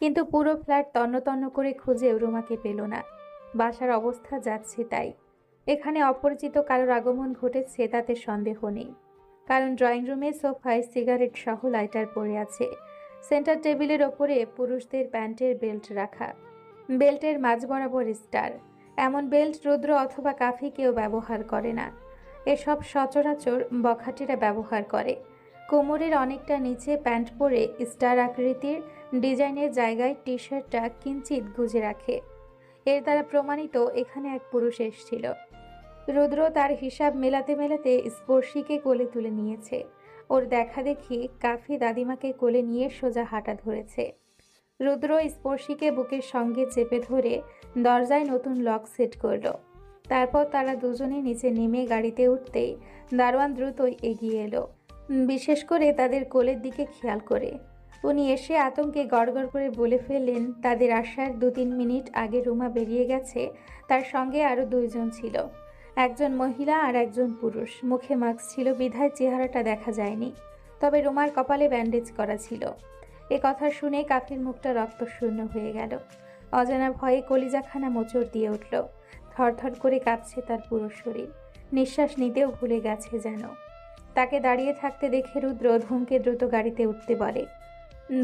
কিন্তু পুরো ফ্ল্যাট তন্ন তন্ন করে খুঁজেও রুমাকে পেল না। বাসার অবস্থা যাচ্ছে তাই। এখানে অপরিচিত কারোর আগমন ঘটেছে তাতে সন্দেহ নেই, কারণ ড্রয়িং রুমে সোফায় সিগারেট সহ লাইটার পড়ে আছে। সেন্টার টেবিলের ওপরে পুরুষদের প্যান্টের বেল্ট রাখা, বেল্টের মাঝ বরাবর স্টার। এমন বেল্ট রুদ্র অথবা কাফি কেউ ব্যবহার করে না, এসব সচরাচর বখাটেরা ব্যবহার করে। কোমরের অনেকটা নিচে প্যান্ট পরে স্টার আকৃতির ডিজাইনের জায়গায় টি শার্টটা কিঞ্চিত গুজে রাখে। এর দ্বারা প্রমাণিত এখানে এক পুরুষ এসেছিল। রুদ্র তার হিসাব মেলাতে মেলাতে স্পর্শীকে কোলে তুলে নিয়েছে। ওর দেখা দেখি কাফি দাদিমাকে কোলে নিয়ে সোজা হাঁটা ধরেছে। রুদ্র স্পর্শীকে বুকের সঙ্গে চেপে ধরে দরজায় নতুন লক সেট করলো। তারপর তারা দুজনে নিচে নেমে গাড়িতে উঠতেই দারোয়ান দ্রুতই এগিয়ে এলো, বিশেষ করে তাদের কোলের দিকে খেয়াল করে। উনি এসে আতঙ্কে গড়গড় করে বলে ফেললেন তাদের আসার 2-3 মিনিট আগে রুমা বেরিয়ে গেছে, তার সঙ্গে আরও 2 জন ছিল, একজন মহিলা আর একজন পুরুষ। মুখে মাস্ক ছিল বিধায় চেহারাটা দেখা যায়নি, তবে রুমার কপালে ব্যান্ডেজ করা ছিল। এ কথা শুনে কাফির মুখটা রক্তশূন্য হয়ে গেল। অজানা ভয়ে কলিজাখানা মোচড় দিয়ে উঠল। থরথর করে কাঁপছে তার পুরো শরীর, নিঃশ্বাস নিতেও ভুলে গেছে যেন। তাকে দাঁড়িয়ে থাকতে দেখে রুদ্র ধমকে দ্রুত গাড়িতে উঠতে বলে।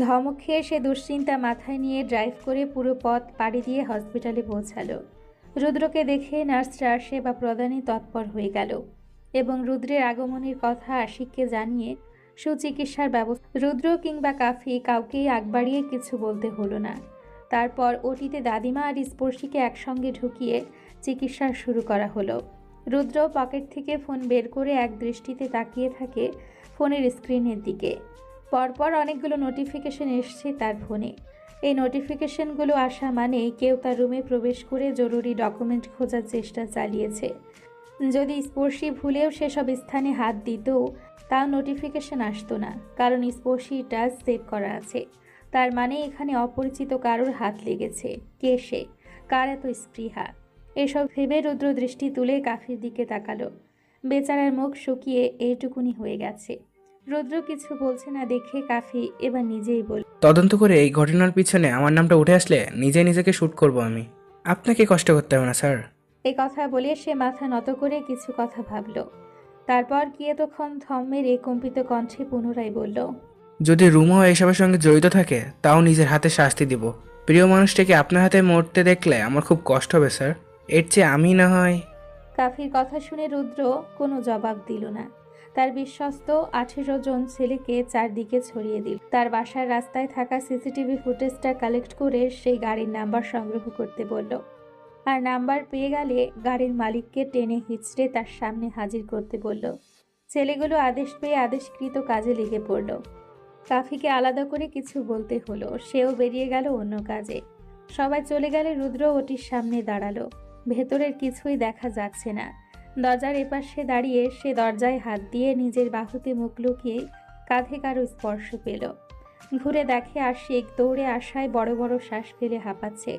ধমক খেয়ে সে দুশ্চিন্তা মাথায় নিয়ে ড্রাইভ করে পুরো পথ পাড়ি দিয়ে হসপিটালে পৌঁছালো। রুদ্রকে দেখে নার্সরা সেবা প্রদানে তৎপর হয়ে গেল এবং রুদ্রের আগমনের কথা আশিককে জানিয়ে সুচিকিৎসার ব্যবস্থা। রুদ্র কিংবা কাফি কাউকেই আগ বাড়িয়ে কিছু বলতে হলো না। তারপর ওটিতে দাদিমা আর স্পর্শীকে একসঙ্গে ঢুকিয়ে চিকিৎসা শুরু করা হলো। রুদ্র পকেট থেকে ফোন বের করে এক দৃষ্টিতে তাকিয়ে থাকে ফোনের স্ক্রিনের দিকে। পরপর অনেকগুলো নোটিফিকেশন এসছে তার ফোনে। এই নোটিফিকেশনগুলো আসা মানে কেউ তার রুমে প্রবেশ করে জরুরি ডকুমেন্ট খোঁজার চেষ্টা চালিয়েছে। যদি স্পর্শী ভুলেও সেসব স্থানে হাত দিত, তাও নোটিফিকেশন আসতো না, কারণ স্পর্শী টাচ সেভ করা আছে। তার মানে এখানে অপরিচিত কারোর হাত লেগেছে। কে সে? কার এত স্পৃহা? এসব ভেবে রুদ্র দৃষ্টি তুলে কাফির দিকে তাকালো। বেচারার মুখ শুকিয়ে এইটুকুনি হয়ে গেছে। রুদ্র কিছু বলছে না দেখে কাফি এবার নিজেই বলল, তদন্ত করে এই ঘটনার পিছনে আমার নামটা উঠে আসলে নিজে নিজেকে শ্যুট করব আমি। আপনাকে কষ্ট করতে হবে না স্যার। এই কথা বলে সে মাথা নত করে কিছু কথা ভাবল। তারপর কি এতক্ষণ থম মেরে কম্পিত কণ্ঠে পুনরায় বলল, যদি রুমাও এসবের সঙ্গে জড়িত থাকে তাও নিজের হাতে শাস্তি দিব। প্রিয় মানুষটিকে আপনার হাতে মরতে দেখলে আমার খুব কষ্ট হবে স্যার। এর চেয়ে আমি না হয়। কাফির কথা শুনে রুদ্র কোনো জবাব দিল না। তার বিশ্বস্ত 18 জন ছেলেকে চারদিকে ছড়িয়ে দিল। তার বাসার রাস্তায় থাকা সিসিটিভি ফুটেজটা কালেক্ট করে সেই গাড়ির নাম্বার সংগ্রহ করতে বলল। আর নাম্বার পেয়ে গেলে গাড়ির মালিককে টেনে হিঁচড়ে তার সামনে হাজির করতে বলল। ছেলেগুলো আদেশ পেয়ে আদেশকৃত কাজে লেগে পড়ল। কাফিকে আলাদা করে কিছু বলতে হলো, সেও বেরিয়ে গেল অন্য কাজে। সবাই চলে গেলে রুদ্র ওটির সামনে দাঁড়ালো। ভেতরের কিছুই দেখা যাচ্ছে না। দরজার এপাশে দাঁড়িয়ে সে দরজায় হাত দিয়ে নিজের বাহুতে মুখ লুকিয়ে কাঁধে কারো স্পর্শ পেল। ঘুরে দেখে আশিক দৌড়ে আসায় বড় বড় শ্বাস ফেলে হাঁপাচ্ছে।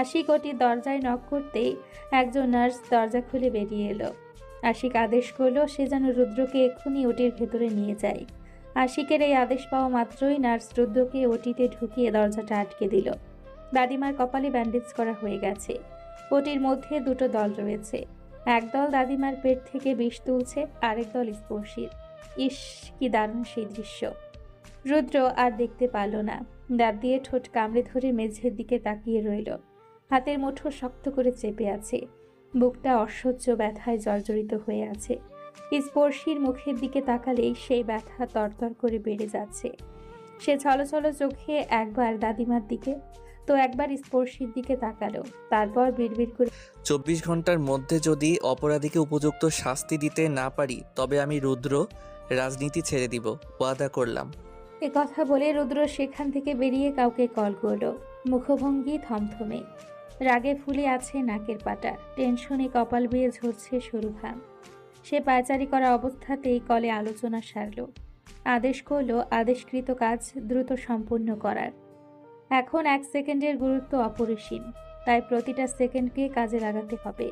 আশিক ওটির দরজায় নক করতেই একজন নার্স দরজা খুলে বেরিয়ে এলো। আশিক আদেশ করলো সে যেন রুদ্রকে এক্ষুনি ওটির ভেতরে নিয়ে যায়। আশিকের এই আদেশ পাওয়া মাত্রই নার্স রুদ্রকে ওটিতে ঢুকিয়ে দরজাটা আটকে দিল। দাদিমার কপালে ব্যান্ডেজ করা হয়ে গেছে। ওটির মধ্যে দুটো দল রয়েছে। একদল দাদিমার পেট থেকে বিষ তুলছে, আরেক দল স্পর্শীর। ইস, কি দারুণ সেই দৃশ্য! রুদ্র আর দেখতে পারল না। দাঁত দিয়ে ঠোঁট কামড়ে ধরে মেঝের দিকে তাকিয়ে রইল। হাতের মুঠো শক্ত করে চেপে আছে। বুকটা অসহ্য ব্যথায় জর্জরিত হয়ে আছে। স্পর্শীর মুখের দিকে তাকালেই সেই ব্যথা তরতর করে বেড়ে যাচ্ছে। সে ছলছল চোখে একবার দাদিমার দিকে তো একবার স্পর্শীর দিকে তাকালো। তারপর বিড়বিড় করে, 24 ঘন্টার মধ্যে যদি অপরাধীকে উপযুক্ত শাস্তি দিতে না পারি তবে আমি রুদ্র রাজনীতি ছেড়ে দিব, ওয়াদা করলাম। এ কথা বলে রুদ্র সেখান থেকে বেরিয়ে কাউকে কল করলো। মুখভঙ্গি থমথমে, রাগে ফুলে আছে নাকের পাটা, টেনশনে কপাল বেয়ে ঝরছে সরু ঘাম। সে পায়চারি করা অবস্থাতেই কলে আলোচনা সারল। আদেশ করলো আদেশকৃত কাজ দ্রুত সম্পূর্ণ করার। এখন 1 সেকেন্ডের গুরুত্ব অপরিসীম, তাই প্রতিটা সেকেন্ডকে কাজে লাগাতে হবে।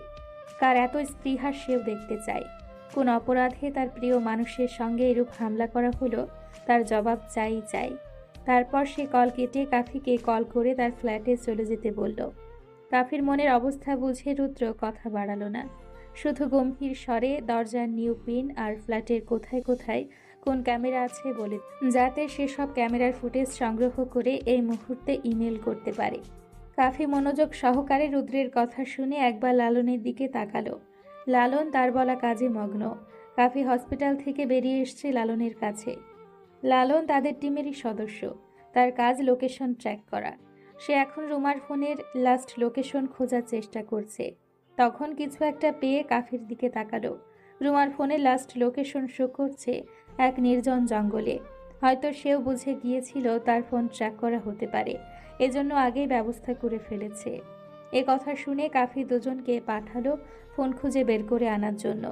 কার এত স্পৃহা সেও দেখতে চায়। কোন অপরাধে তার প্রিয় মানুষের সঙ্গে এরূপ হামলা করা হলো, তার জবাব চাই চাই। তারপর সে কল কেটে কাফিকে কল করে তার ফ্ল্যাটে চলে যেতে বলল। কাফির মনের অবস্থা বুঝে রুদ্র কথা বাড়ালো না, শুধু গম্ভীর স্বরে দরজার নিউ পিন আর ফ্ল্যাটের কোথায় কোথায় কোন ক্যামেরা আছে বলে, যাতে সে সব ক্যামেরার ফুটেজ সংগ্রহ করে এই মুহূর্তে ইমেল করতে পারে। কাফি মনোযোগ সহকারে রুদ্রের কথা শুনে একবার লালনের দিকে তাকালো। লালন তার বলা কাজে মগ্ন। কাফি হসপিটাল থেকে বেরিয়ে এসছে লালনের কাছে। লালন তাদের টিমেরই সদস্য, তার কাজ লোকেশন ট্র্যাক করা। সে এখন রুমার ফোনের লাস্ট লোকেশন খোঁজার চেষ্টা করছে। তখন কিছু একটা পেয়ে কাফির দিকে তাকালো। রুমার ফোনে লাস্ট লোকেশন শো করছে এক নির্জন জঙ্গলে। হয়তো সেও বুঝে গিয়েছিল তার ফোন ট্র্যাক করা হতে পারে, এজন্য আগেই ব্যবস্থা করে ফেলেছে। এ কথা শুনে কাফি দুজনকে পাঠালো ফোন খুঁজে বের করে আনার জন্য।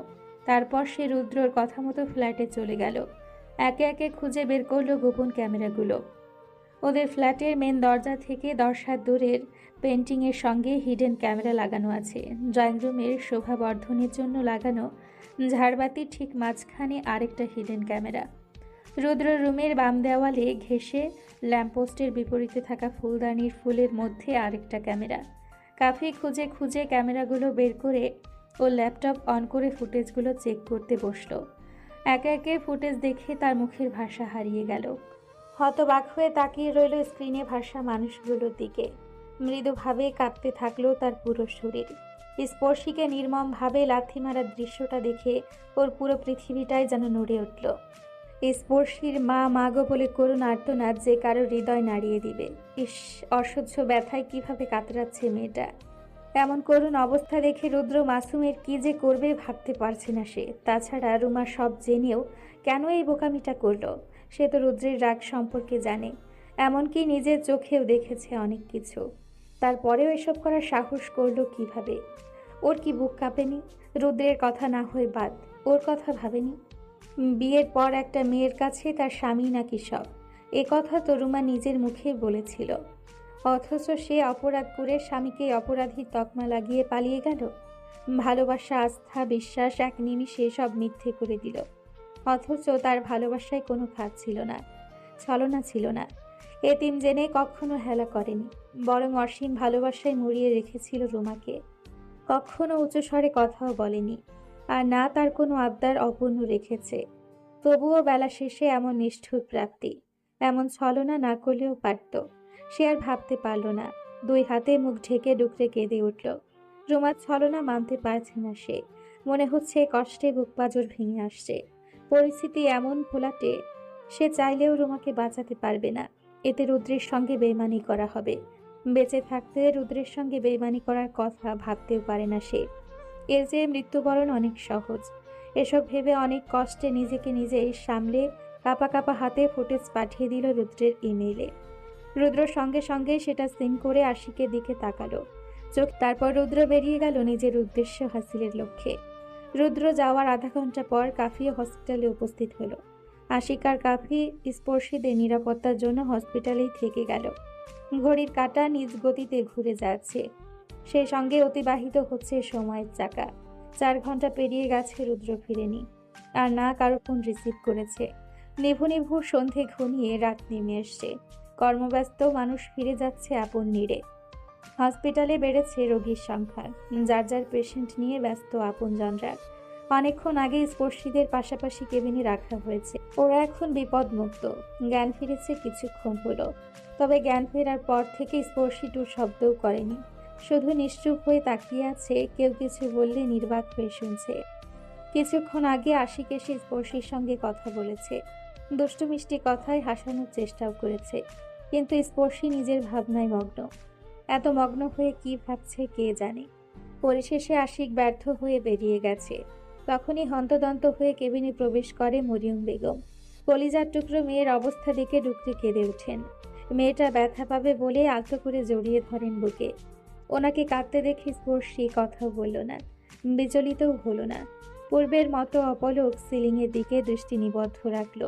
তারপর সে রুদ্রর কথা মতো ফ্ল্যাটে চলে গেল। একে একে খুঁজে বের করলো গোপন ক্যামেরাগুলো। ওদের ফ্ল্যাটের মেন দরজা থেকে 10 হাত দূরের পেন্টিংয়ের সঙ্গে হিডেন ক্যামেরা লাগানো আছে। ড্রয়িং রুমের শোভাবর্ধনের জন্য লাগানো ঝাড়বাতির ঠিক মাঝখানে আরেকটা হিডেন ক্যামেরা। রুদ্র রুমের বাম দেওয়ালে ঘেঁষে ল্যাম্পপোস্টের বিপরীতে থাকা ফুলদানির ফুলের মধ্যে আরেকটা ক্যামেরা। কাফি খুঁজে খুঁজে ক্যামেরাগুলো বের করে ও ল্যাপটপ অন করে ফুটেজগুলো চেক করতে বসলো। একে একে ফুটেজ দেখে তার মুখের ভাষা হারিয়ে গেল। হতবাক হয়ে তাকিয়ে রইল স্ক্রিনে ভাসা মানুষগুলোর দিকে। মৃদুভাবে কাঁপতে থাকলো তার পুরো শরীর। স্পর্শীকে নির্মমভাবে লাথি মারার দৃশ্যটা দেখে ওর পুরো পৃথিবীটাই যেন নড়ে উঠল। স্পর্শীর মা মাগো বলে করুণ আর্তনাদ যে কারো হৃদয় নাড়িয়ে দিবে। ইস, অসহ্য ব্যথায় কিভাবে কাতরাচ্ছে মেয়েটা। এমন করুণ অবস্থা দেখে রুদ্র মাসুমের কি যে করবে ভাবতে পারছে না সে। তাছাড়া রুমা সব জেনেও কেন এই বোকামিটা করলো? সে তো রুদ্রের রাগ সম্পর্কে জানে, এমনকি নিজের চোখেও দেখেছে অনেক কিছু। তারপরেও এসব করার সাহস করলো কিভাবে? ওর কি বুক কাঁপেনি? রুদ্রের কথা না হয়ে বাদ, ওর কথা ভাবেনি? বিয়ের পর একটা মেয়ের কাছে তার স্বামী নাকি সব, এ কথা তো রুমা নিজের মুখে বলেছিল। অথচ সে অপরাধ করে স্বামীকে অপরাধীর তকমা লাগিয়ে পালিয়ে গেল। ভালোবাসা, আস্থা, বিশ্বাস এক নিমিষে সব মিথ্যে করে দিল। অথচ তার ভালোবাসায় কোনো খাত ছিল না, ছলনা ছিল না। এতিম জেনে কখনো হেলা করেনি, বরং অসীম ভালোবাসায় মুড়িয়ে রেখেছিল রুমাকে। কখনো উঁচু স্বরে কথাও বলেনি, আর না তার কোনো আবদার অপূর্ণ রেখেছে। তবুও বেলা শেষে এমন নিষ্ঠুর প্রাপ্তি। এমন ছলনা না করলেও পারত। সে আর ভাবতে পারল না। 2 হাতে মুখ ঢেকে ডুকরে কেঁদে উঠল। রুমার ছলনা মানতে পারছে না সে। মনে হচ্ছে কষ্টে বুক পাঁজর ভেঙে আসছে। পরিস্থিতি এমন ঘোলাটে, সে চাইলেও রুমাকে বাঁচাতে পারবে না। এতে রুদ্রের সঙ্গে বেইমানি করা হবে। বেঁচে থাকতে রুদ্রের সঙ্গে বেইমানি করার কথা ভাবতেও পারে না সে। এর যে মৃত্যুবরণ অনেক সহজ। এসব ভেবে অনেক কষ্টে নিজেকে নিজেই সামলে কাঁপা কাঁপা হাতে ফুটেজ পাঠিয়ে দিল রুদ্রের ইমেইলে। রুদ্র সঙ্গে সঙ্গে সেটা সিন করে আশিকের দিকে তাকালো চোখ। তারপর রুদ্র বেরিয়ে গেল নিজের উদ্দেশ্য হাসিলের লক্ষ্যে। রুদ্র যাওয়ার আধা ঘন্টা পর কাফিও হসপিটালে উপস্থিত হলো। আশিক আর কাফি স্পর্শীদের নিরাপত্তার জন্য হসপিটালেই থেকে গেল। ঘড়ির কাঁটা নিজ গতিতে ঘুরে যাচ্ছে, সেই সঙ্গে অতিবাহিত হচ্ছে সময়ের চাকা। 4 ঘন্টা পেরিয়ে গেছে, রুদ্র ফিরেনি। আর না কারো ফোন রিসিভ করেছে। নিভু নিভু সন্ধে ঘনিয়ে রাত নেমে এসছে। কর্মব্যস্ত মানুষ ফিরে যাচ্ছে আপন নিরে। হসপিটালে বেড়েছে রোগীর সংখ্যা। যার যার পেশেন্ট নিয়ে ব্যস্ত আপনজনরা। অনেকক্ষণ আগে স্পর্শীদের পাশাপাশি কেবিনে রাখা হয়েছে। ওরা এখন বিপদমুক্ত। জ্ঞান ফিরেছে কিছুক্ষণ হলো। তবে জ্ঞান ফেরার পর থেকে স্পর্শী টু শব্দও করেনি। শুধু নিশ্চুপ হয়ে তাকিয়ে আছে। কেউ কিছু বললে নির্বাক হয়ে শুনছে। কিছুক্ষণ আগে আশিক এসে স্পর্শীর সঙ্গে কথা বলেছে। দুষ্টু মিষ্টি কথায় হাসানোর চেষ্টাও করেছে। কিন্তু স্পর্শী নিজের ভাবনায় মগ্ন। এত মগ্ন হয়ে কি ভাবছে কে জানে। পরিশেষে আশিক ব্যর্থ হয়ে বেরিয়ে গেছে। তখনই হন্তদন্ত হয়ে কেবিনে প্রবেশ করে মরিয়ম বেগম। কলিজার টুকরো মেয়ের অবস্থা দেখে ডুকরে কেঁদে ওঠেন। মেয়েটা ব্যথা পাবে বলে আলতো করে জড়িয়ে ধরেন বুকে। ওনাকে কাঁদতে দেখে স্পর্শী কথাও বলল না, বিচলিতও হলো না। পূর্বের মতো অপলক সিলিংয়ের দিকে দৃষ্টি নিবদ্ধ রাখল।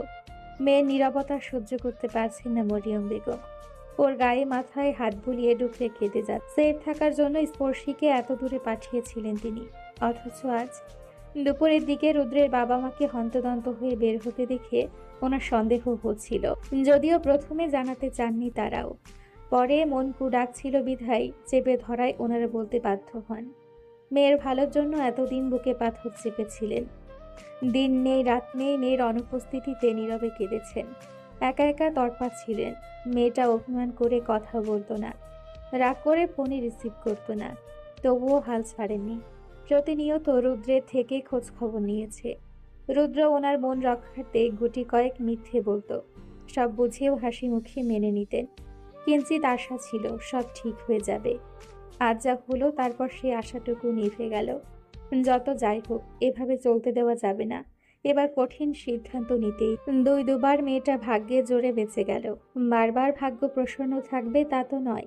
মেয়ের নীরবতা সহ্য করতে পারছেন না মরিয়ম বেগম। ওর গায়ে মাথায় হাত বুলিয়ে ডুকরে কেঁদে যাচ্ছে। সেফ থাকার জন্য স্পর্শীকে এত দূরে পাঠিয়েছিলেন তিনি। অথচ আজ দুপুরের দিকে রুদ্রের বাবা মাকে হন্তদন্ত হয়ে বের হতে দেখে ওনার সন্দেহ হচ্ছিল, যদিও প্রথমে জানাতে চাননি তারাও। পরে মন ডাকছিল বিধায় চেপে ধরায় ওনারা বলতে বাধ্য হন। মেয়ের ভালোর জন্য এতদিন বুকে পাথর চেপেছিলেন। দিন নেই রাত নেই মেয়ের অনুপস্থিতিতে নীরবে কেঁদেছেন। একা একা তড়পাচ্ছিলেন। মেয়েটা অভিমান করে কথা বলতো না, রাগ করে ফোনে রিসিভ করতো না, তবুও হাল ছাড়েননি। প্রতিনিয়ত রুদ্রের থেকে খোঁজ খবর নিয়েছে। রুদ্র ওনার মন রক্ষার্থে গুটি কয়েক মিথ্যে বলতো, সব বুঝেও হাসি মুখে মেনে নিতেন। কিঞ্চিত আশা ছিল সব ঠিক হয়ে যাবে। আজ যা হলো তারপর সেই আশাটুকু নিভে গেল। যত যাই হোক, এভাবে চলতে দেওয়া যাবে না। এবার কঠিন সিদ্ধান্ত নিতেই দুবার মেয়েটা ভাগ্যে জোরে বেঁচে গেল। বারবার ভাগ্য প্রসন্ন থাকবে তা তো নয়।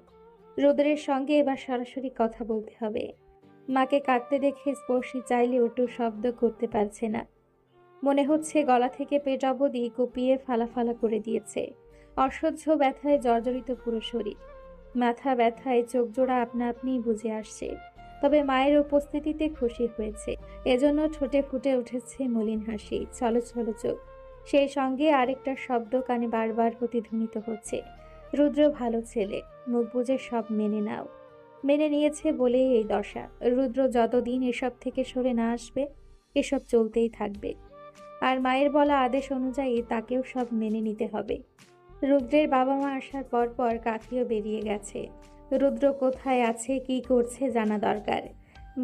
রুদ্রের সঙ্গে এবার সরাসরি কথা বলতে হবে। মাকে কাঁদতে দেখে স্পর্শী চাইলে ওটু শব্দ করতে পারছে না। মনে হচ্ছে গলা থেকে পেট অবধি কুপিয়ে ফালা করে দিয়েছে। অসহ্য ব্যথায় জর্জরিত পুরো শরীর। মাথা ব্যথায় চোখ জোড়া আপনা আপনিই বুঝে আসছে। তবে মায়ের উপস্থিতিতে খুশি হয়েছে, এজন্য ঠোঁটে ফুটে উঠেছে মলিন হাসি, ছলো ছলো চোখ। সেই সঙ্গে আরেকটা শব্দ কানে বারবার প্রতিধ্বনিত হচ্ছে, রুদ্র ভালো ছেলে, মুখ বুজে সব মেনে নাও। মেনে নিয়েছে বলেই এই দশা। রুদ্র যতদিন এসব থেকে সরে না আসবে, এসব চলতেই থাকবে। আর মায়ের বলা আদেশ অনুযায়ী তাকেও সব মেনে নিতে হবে। রুদ্রের বাবা মা আসার পর কাফিও বেরিয়ে গেছে। রুদ্র কোথায় আছে, কি করছে জানা দরকার।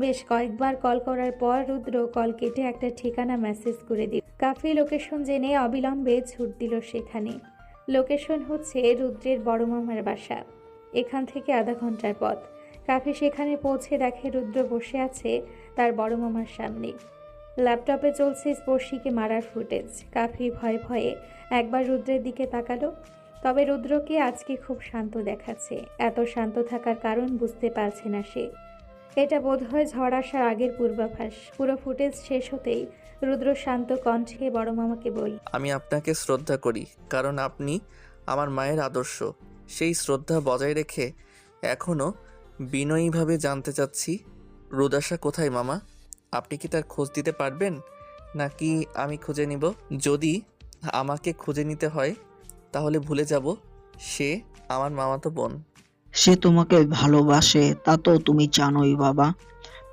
বেশ কয়েকবার কল করার পর রুদ্র কল কেটে একটা ঠিকানা মেসেজ করে দিল। কাফি লোকেশন জেনে অবিলম্বে ছুট দিল সেখানে। লোকেশন হচ্ছে রুদ্রের বড় মামার বাসা। এখান থেকে আধা ঘন্টার পথ। কাফি সেখানে পৌঁছে দেখে রুদ্র বসে আছে তার বড় মামার সামনে। ল্যাপটপে চলছে স্পর্শীকে মারার ফুটেজ। কাফি ভয়ে ভয়ে একবার রুদ্রের দিকে তাকালো। তবে রুদ্রকে আজকে খুব শান্ত দেখাচ্ছে। এত শান্ত থাকার কারণ বুঝতে পারছে না সে। এটা বোধহয় ঝড় আসার আগের পূর্বাভাস। পুরো ফুটেজ শেষ হতেই রুদ্র শান্ত কণ্ঠে বড় মামাকে বলল, আমি আপনাকে শ্রদ্ধা করি, কারণ আপনি আমার মায়ের আদর্শ। সেই শ্রদ্ধা বজায় রেখে এখনও বিনয়ীভাবে জানতে চাচ্ছি, রুদাসা কোথায় মামা? আপনি কি তার খোঁজ দিতে পারবেন, নাকি আমি খুঁজে নিব? যদি আমাকে খুঁজে নিতে হয় তাহলে ভুলে যাব সে আমার মামাতো বোন। সে তোমাকে ভালোবাসে তা তো তুমি জানোই বাবা।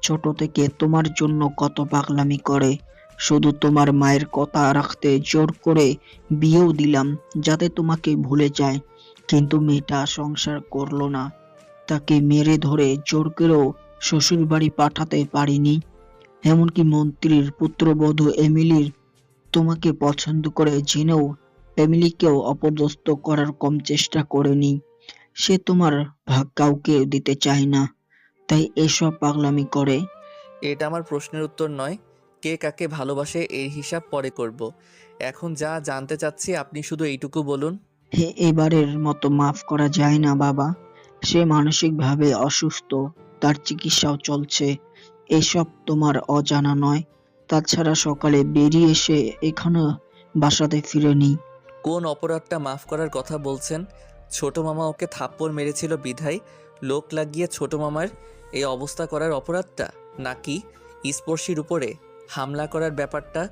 ছোট থেকে তোমার জন্য কত পাগলামি করে। শুধু তোমার মায়ের কথা রাখতে জোর করে বিয়েও দিলাম যাতে তোমাকে ভুলে যায়। কিন্তু মেয়েটা সংসার করলো না। তাকে মেরে ধরে জোর করেও শ্বশুর বাড়ি পাঠাতে পারিনি। এমনকি মন্ত্রীর পুত্রবধূ এমিলির তোমাকে পছন্দ করে জেনেও এমিলিকেও অপদস্থ করার কম চেষ্টা করেনি। সে তোমার ভাগ কাউকে দিতে চায় না, তাই এসব পাগলামি করে। এটা আমার প্রশ্নের উত্তর নয়। কে কাকে ভালোবাসে এর হিসাব পরে করব। এখন যা জানতে চাচ্ছি আপনি শুধু এইটুকু বলুন। হে, এবারের মতো মাফ করা যায় না বাবা। সে মানসিকভাবে অসুস্থ, তার চিকিৎসাও চলছে। এসব তোমার অজানা নয়। তাছাড়া সকালে বেরিয়ে এসে এখনো বাসাতে ফিরেনি। কোন অপরাধটা মাফ করার কথা বলছেন? ছোট মামা ওকে থাপ্পড় মেরেছিল বিধায় লোক লাগিয়ে ছোট মামার এই অবস্থা করার অপরাধটা, নাকি স্পর্শীর উপরে হামলা করার ব্যাপারটা?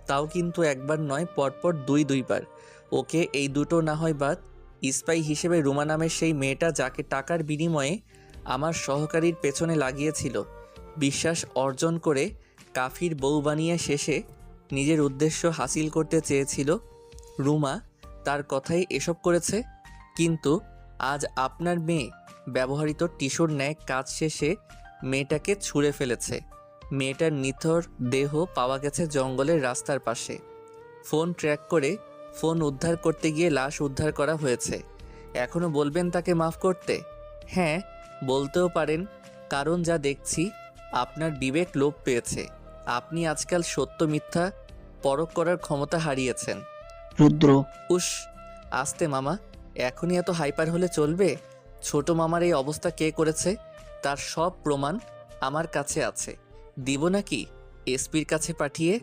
তাও কিন্তু একবার নয়, পরপর দুইবার। ওকে এই দুটো না হয় বাদ। স্পাই হিসেবে রুমা নামের সেই মেয়েটা যাকে টাকার বিনিময়ে আমার সহকারীর পেছনে লাগিয়েছিল, বিশ্বাস অর্জন করে কাফির বউ বানিয়ে শেষে নিজের উদ্দেশ্য হাসিল করতে চেয়েছিল, রুমা তার কথাই এসব করেছে। কিন্তু আজ আপনার মেয়ে ব্যবহৃত টিস্যুর ন্যায় কাজ শেষে মেয়েটাকে ছুঁড়ে ফেলেছে। মেয়েটার নিথর দেহ পাওয়া গেছে জঙ্গলের রাস্তার পাশে। ফোন ট্র্যাক করে ফোন উদ্ধার করতে গিয়ে লাশ উদ্ধার করা হয়েছে। এখনও বলবেন তাকে মাফ করতে? হ্যাঁ, বলতেও পারেন, কারণ যা দেখছি আপনার বিবেক লোপ পেয়েছে। আপনি আজকাল সত্য মিথ্যা পরখ করার ক্ষমতা হারিয়েছেন। রুদ্র, উস, আস্তে মামা, এখনই এত হাইপার হলে চলবে? ছোট মামার এই অবস্থা কে করেছে তার সব প্রমাণ আমার কাছে আছে। দিব নাকি এসপির কাছে পাঠিয়ে?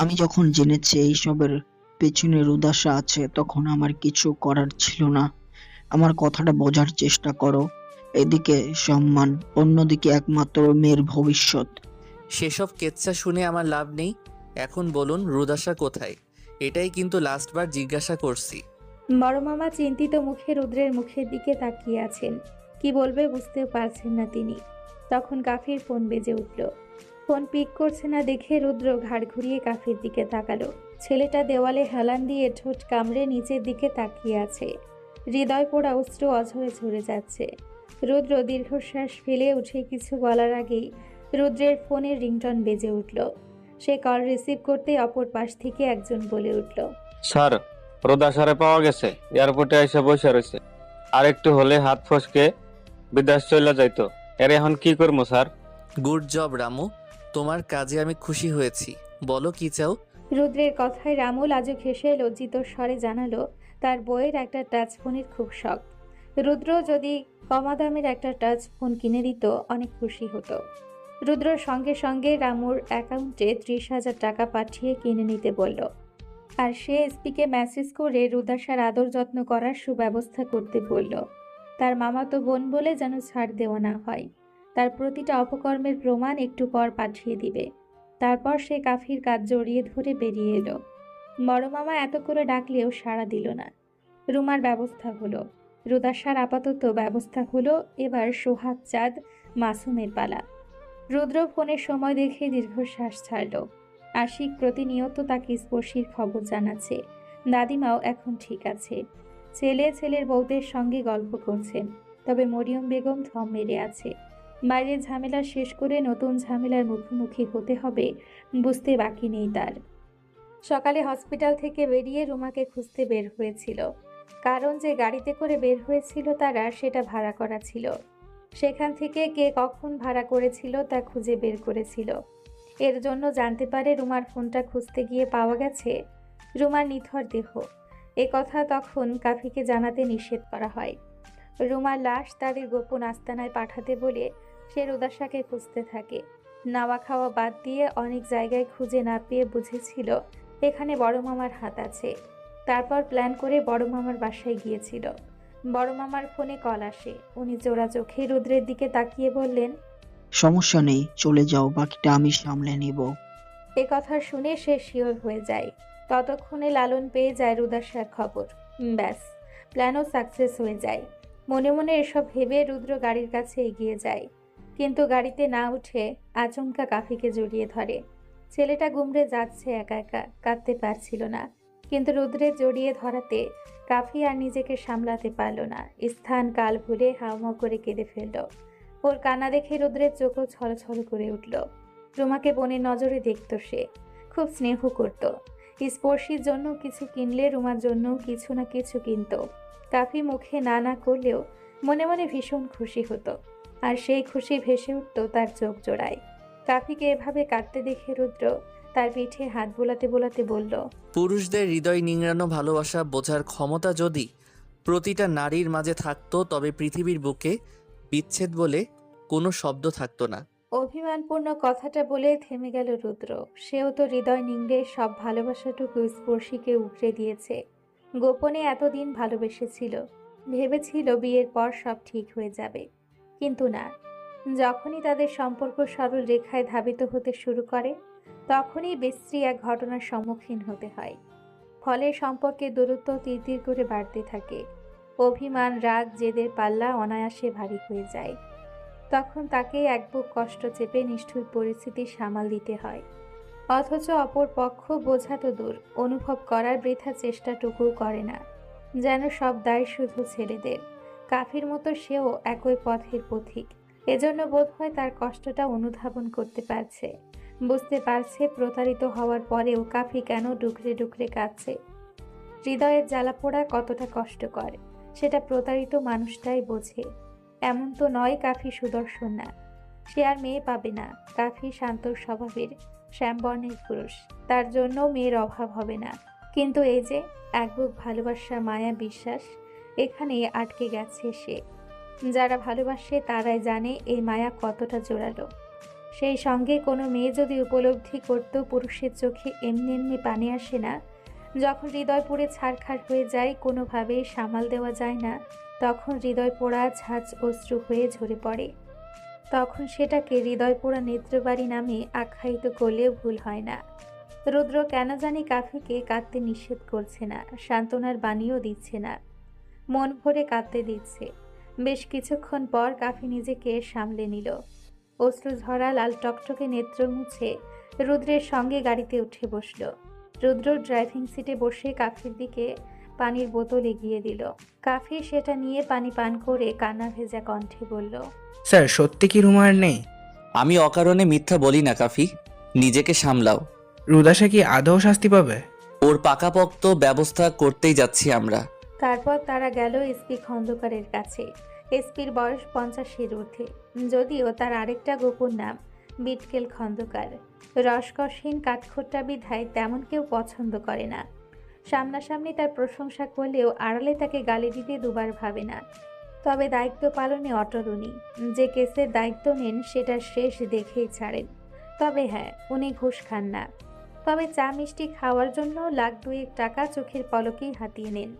আমি যখন জেনেছি এইসবের পেছনে রুদাসা আছে, তখন আমার কিছু করার ছিল না। আমার কথাটা বোঝার চেষ্টা করো। এদিকে সম্মান, অন্যদিকে একমাত্র মেয়ের ভবিষ্যৎ। সেসব কেচ্ছা শুনে আমার লাভ নেই। এখন বলুন রুদাসা কোথায়? এটাই কিন্তু লাস্টবার জিজ্ঞাসা করছি। বড় মামা চিন্তিত মুখে রুদ্রের মুখের দিকে তাকিয়ে আছেন। কি বলবে বুঝতেও পারছেন না তিনি। তখন কাফির ফোন বেজে উঠল। ফোন পিক করছে না দেখে রুদ্র ঘাড় ঘুরিয়ে কাফির দিকে তাকালো। ছেলেটা দেওয়ালে হেলান দিয়ে ঠোঁট কামড়ে নিচের দিকে তাকিয়ে আছে। হৃদয় পোড়া অশ্রু অঝরে ঝরে যাচ্ছে। রুদ্র দীর্ঘশ্বাস ফেলে উঠে কিছু বলার আগেই রুদ্রের ফোনের রিংটন বেজে উঠল। সে কল রিসিভ করতেই অপর পাশ থেকে একজন বলে উঠল, স্যার, রোদা স্যারে পাওয়া গেছে, এয়ারপোর্টে এসে বসে রয়েছে। আর একটু হলে হাত ফসকে বিদেশ চলে যাইতো। এর এখন কি করবো স্যার? গুড জব রামু, তোমার কাজে আমি খুশি হয়েছি। বলো কি চাও? রুদ্রের কথায় রামু লাজুক হেসে লজ্জিত স্বরে জানালো তার বইয়ের একটা টাচ ফোনের খুব শখ। রুদ্র যদি কমা দামের একটা টাচ ফোন কিনে দিত অনেক খুশি হতো। রুদ্রর সঙ্গে সঙ্গে রামুর অ্যাকাউন্টে 30,000 টাকা পাঠিয়ে কিনে নিতে বলল। আর সে এসপিকে মেসেজ করে রুদাসার আদর যত্ন করার সুব্যবস্থা করতে বলল। তার মামাতো বোন বলে যেন ছাড় দেওয়া না হয়। তার প্রতিটা অপকর্মের প্রমাণ একটু পর পাঠিয়ে দিবে। তারপর সে কাফির কাজ জড়িয়ে ধরে বেরিয়ে এলো। বড় মামা এত করে ডাকলেও সাড়া দিল না। রুমার ব্যবস্থা হলো, রুদাসার আপাতত ব্যবস্থা হলো। এবার সোহাগ চাঁদ মাসুমের পালা। রুদ্র ফোনের সময় দেখে দীর্ঘশ্বাস ছাড়ল। আশিক প্রতিনিয়ত তাকে স্পর্শীর খবর জানাচ্ছে। দাদিমাও এখন ঠিক আছে। ছেলের বউদের সঙ্গে গল্প করছেন। তবে মরিয়ম বেগম থম মেরে আছে। বাইরের ঝামেলা শেষ করে নতুন ঝামেলার মুখোমুখি হতে হবে বুঝতে বাকি নেই তার। সকালে হসপিটাল থেকে বেরিয়ে রুমাকে খুঁজতে বের হয়েছিল। কারণ যে গাড়িতে করে বের হয়েছিল তারা সেটা ভাড়া করা ছিল। সেখান থেকে কে কখন ভাড়া করেছিল তা খুঁজে বের করেছিল। এর জন্য জানতে পারে রুমার ফোনটা খুঁজতে গিয়ে পাওয়া গেছে রুমার নিথর দেহ। এ কথা তখন কাফিকে জানাতে নিষেধ করা হয়। রুমার লাশ তাদের গোপন আস্তানায় পাঠাতে বলে সে রুদাসাকে খুঁজতে থাকে। নাওয়া খাওয়া বাদ দিয়ে অনেক জায়গায় খুঁজে না পেয়ে বুঝেছিল এখানে বড় মামার হাত আছে। তারপর প্ল্যান করে বড় মামার বাসায় গিয়েছিল। বড় মামার ফোনে কল আসে। উনি জোড়া চোখে রুদ্রের দিকে তাকিয়ে বললেন, সমস্যা নেই, চলে যাও, বাকিটা আমি সামলে নিব। এ কথা শুনে সে শিওর হয়ে যায়। ততক্ষণে লালন পেয়ে যায় রুদাসার খবর। ব্যাস, প্ল্যানও সাকসেস হয়ে যায়। মনে মনে এসব ভেবে রুদ্র গাড়ির কাছে এগিয়ে যায়। কিন্তু গাড়িতে না উঠে আচমকা কাফিকে জড়িয়ে ধরে। ছেলেটা গুমড়ে যাচ্ছে একা একা, কাঁদতে পারছিল না। কিন্তু রুদ্রের জড়িয়ে ধরাতে কাফি আর নিজেকে সামলাতে পারল না। স্থান কাল ভুলে হাউমাউ করে কেঁদে ফেলল। ওর কান্না দেখে রুদ্রের চোখও ছলছল করে উঠল। রুমাকে বোনের নজরে দেখত সে, খুব স্নেহ করত। স্পর্শীর জন্য কিছু কিনলে রুমার জন্য কিছু না কিছু কিনত। কাফি মুখে না না করলেও মনে মনে ভীষণ খুশি হতো। আর সেই খুশি ভেসে উঠত তার চোখ জোড়ায়। কাফিকে এভাবে কাঁদতে দেখে রুদ্র তার পিঠে হাত বোলাতে বোলাতে বলল, পুরুষদের হৃদয় নিংড়ানো ভালোবাসা বোঝার ক্ষমতা যদি প্রতিটা নারীর মাঝে থাকতো তবে পৃথিবীর বুকে বিচ্ছেদ বলে কোনো শব্দ থাকতো না। অভিমানপূর্ণ কথাটা বলে থেমে গেল রুদ্র। সেও তো হৃদয় নিংড়ে সব ভালোবাসাটুকু স্পর্শীকে উগরে দিয়েছে। গোপনে এতদিন ভালোবেসেছিল, ভেবেছিল বিয়ের পর সব ঠিক হয়ে যাবে। কিন্তু না, যখনই তাদের সম্পর্ক সরল রেখায় ধাবিত হতে শুরু করে তখনই বিশ্রী এক ঘটনার সম্মুখীন হতে হয়। ফলে সম্পর্কের দূরত্ব তীর করে বাড়তে থাকে। অভিমান, রাগ, জেদের পাল্লা অনায়াসে ভারী হয়ে যায়। তখন তাকে এক বুক কষ্ট চেপে নিষ্ঠুর পরিস্থিতি সামাল দিতে হয়। অথচ অপর পক্ষ বোঝা তো দূর, অনুভব করার বৃথা চেষ্টাটুকু করে না। যেন সব দায় শুধু ছেলেদের। কাফির মতো সেও একই পথের পথিক। এজন্য বোধহয় তার কষ্টটা অনুধাবন করতে পারছে। বুঝতে পারছে প্রতারিত হওয়ার পরেও কাফি কেন ডুকরে ডুকরে কাঁদছে। হৃদয়ের জ্বালাপোড়া কতটা কষ্টকর সেটা প্রতারিত মানুষটাই বোঝে। এমন তো নয় কাফি সুদর্শন না, সে আর মেয়ে পাবে না। কাফি শান্ত স্বভাবের, শ্যামবর্ণের পুরুষ, তার জন্য মেয়ের অভাব হবে না। কিন্তু এই যে এক বুক ভালোবাসা, মায়া, বিশ্বাস, এখানে আটকে গেছে সে। যারা ভালোবাসে তারাই জানে এই মায়া কতটা জোরালো। সেই সঙ্গে কোনো মেয়ে যদি উপলব্ধি করত পুরুষের চোখে এমনি এমনি পানি আসে না, যখন হৃদয় পুড়ে ছারখার হয়ে যায়, কোনোভাবেই সামাল দেওয়া যায় না, তখন হৃদয় পোড়া ঝাঁজ অশ্রু হয়ে ঝরে পড়ে। তখন সেটাকে হৃদয় পোড়া নেত্রবাড়ি নামে আখ্যায়িত করলেও ভুল হয় না। রুদ্র কেন জানি কাফিকে কাঁদতে নিষেধ করছে না, সান্ত্বনার বাণীও দিচ্ছে না, মন ভরে কাঁদতে দিচ্ছে। বেশ কিছুক্ষণ পর কাফি নিজেকে সামলে নিল। অশ্রু ঝরা লাল টকটকে নেত্র মুছে রুদ্রের সঙ্গে গাড়িতে উঠে বসল। রুদ্র ড্রাইভিং সিটে বসে কাফির দিকে পানির বোতল এগিয়ে দিল। কাফি সেটা নিয়ে পানি পান করে কান্না ভেজা কণ্ঠে বলল, স্যার সত্যি কি রুমা আর নেই? আমি অকারণে মিথ্যা বলি না কাফি, নিজেকে সামলাও। রুদাসা কি আদৌ শাস্তি পাবে? ওর পাকাপোক্ত ব্যবস্থা করতেই যাচ্ছি আমরা। তারপর তারা গেল এসপি খন্দকারের কাছে। এসপির বয়স 50-এর ঊর্ধ্বে, যদিও তার আরেকটা গোপন নাম বিটকেল খন্দকার। রসকসহীন কাঠখোট্টা বিধায় তেমন কেউ পছন্দ করে না। সামনাসামনি তার প্রশংসা করলেও আড়ালে তাকে গালি দিতে দুবার ভাবে না। তবে দায়িত্ব পালনে অটল উনি। যে কেসের দায়িত্ব নেন সেটার শেষ দেখেই ছাড়েন। তবে হ্যাঁ, উনি ঘুষ খান না। তবে চা মিষ্টি খাওয়ার জন্য লাখ দুয়েক টাকা চোখের পলকেই হাতিয়ে নেন।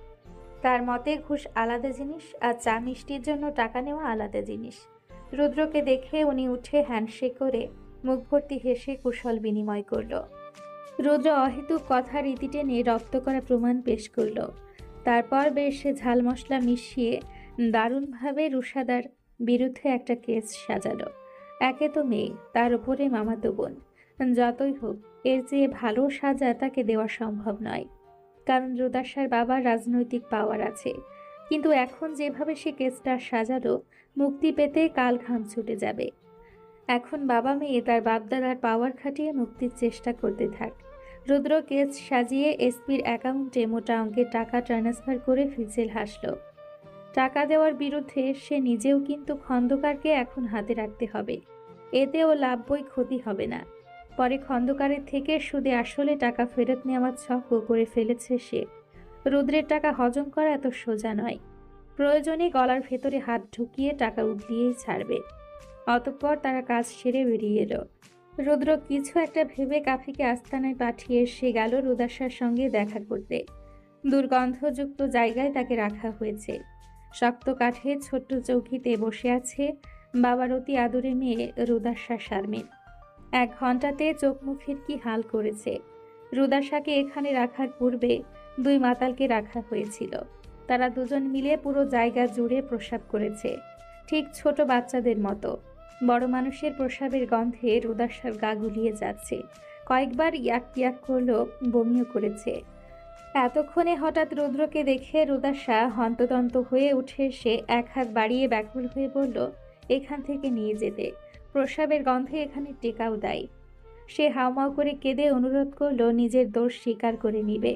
তার মতে ঘুষ আলাদা জিনিস, আর চা মিষ্টির জন্য টাকা নেওয়া আলাদা জিনিস। রুদ্রকে দেখে উনি উঠে হ্যান্ডশেক করে মুখ ভর্তি হেসে কুশল বিনিময় করল। রুদ্র অহেতুক কথা রীতি টেনে রপ্ত করা প্রমাণ পেশ করল। তারপর বেশ ঝাল মশলা মিশিয়ে দারুণভাবে রুষাদার বিরুদ্ধে একটা কেস সাজালো। একে তো মেয়ে, তার উপরে মামাতো বোন। যতই হোক, এর চেয়ে ভালো সাজা তাকে দেওয়া সম্ভব নয়, কারণ রুদাসার বাবার রাজনৈতিক পাওয়ার আছে। কিন্তু এখন যেভাবে সে কেসটা সাজালো, মুক্তি পেতে কাল ঘাম ছুটে যাবে। এখন বাবা মেয়ে তার বাপদাদার পাওয়ার খাটিয়ে মুক্তির চেষ্টা করতে থাক। রুদ্র কেস সাজিয়ে এসপির অ্যাকাউন্টে মোটা অঙ্কের টাকা ট্রান্সফার করে ফিজেল হাসল। টাকা দেওয়ার বিরুদ্ধে সে নিজেও কিন্তু খন্দকারকে এখন হাতে রাখতে হবে। এতেও লাভ বই ক্ষতি হবে না। পরে খন্দকারের থেকে সুদে আসলে টাকা ফেরত নেওয়ার ছকও করে ফেলেছে সে। রুদ্রের টাকা হজম করা এত সোজা নয়। প্রয়োজনে গলার ভেতরে হাত ঢুকিয়ে টাকা উগলিয়েই ছাড়বে। অতঃপর তারা কাজ সেরে বেরিয়ে এলো। রুদ্র কিছু একটা ভেবে কাফিকে আস্তানায় পাঠিয়ে সে গেল রুদাসার সঙ্গে দেখা করতে। দুর্গন্ধযুক্ত জায়গায় তাকে রাখা হয়েছে। শক্ত কাঠের ছোট্ট চৌকিতে বসে আছে বাবার অতি আদরে মেয়ে রুদাসা শারমিন। 1 ঘন্টাতে চোখ মুখের কি হাল করেছে। রুদাসাকে এখানে রাখার পূর্বে 2 মাতালকে রাখা হয়েছিল। তারা দুজন মিলে পুরো জায়গা জুড়ে প্রস্রাব করেছে, ঠিক ছোট বাচ্চাদের মতো। বড় মানুষের প্রস্রাবের গন্ধে রুদাসার গা গুলিয়ে যাচ্ছে। কয়েকবার ইয়াক ইয়াক করলো, বমিও করেছে। এতক্ষণে হঠাৎ রুদ্রকে দেখে রুদাসা হন্তদন্ত হয়ে উঠে এসে 1 হাত বাড়িয়ে ব্যাকুল হয়ে বলল, এখান থেকে নিয়ে যেতে। প্রস্রাবের গন্ধে এখানে টেকাও দেয়। সে হাউমাউ করে কেঁদে অনুরোধ করলো নিজের দোষ স্বীকার করে নিবে,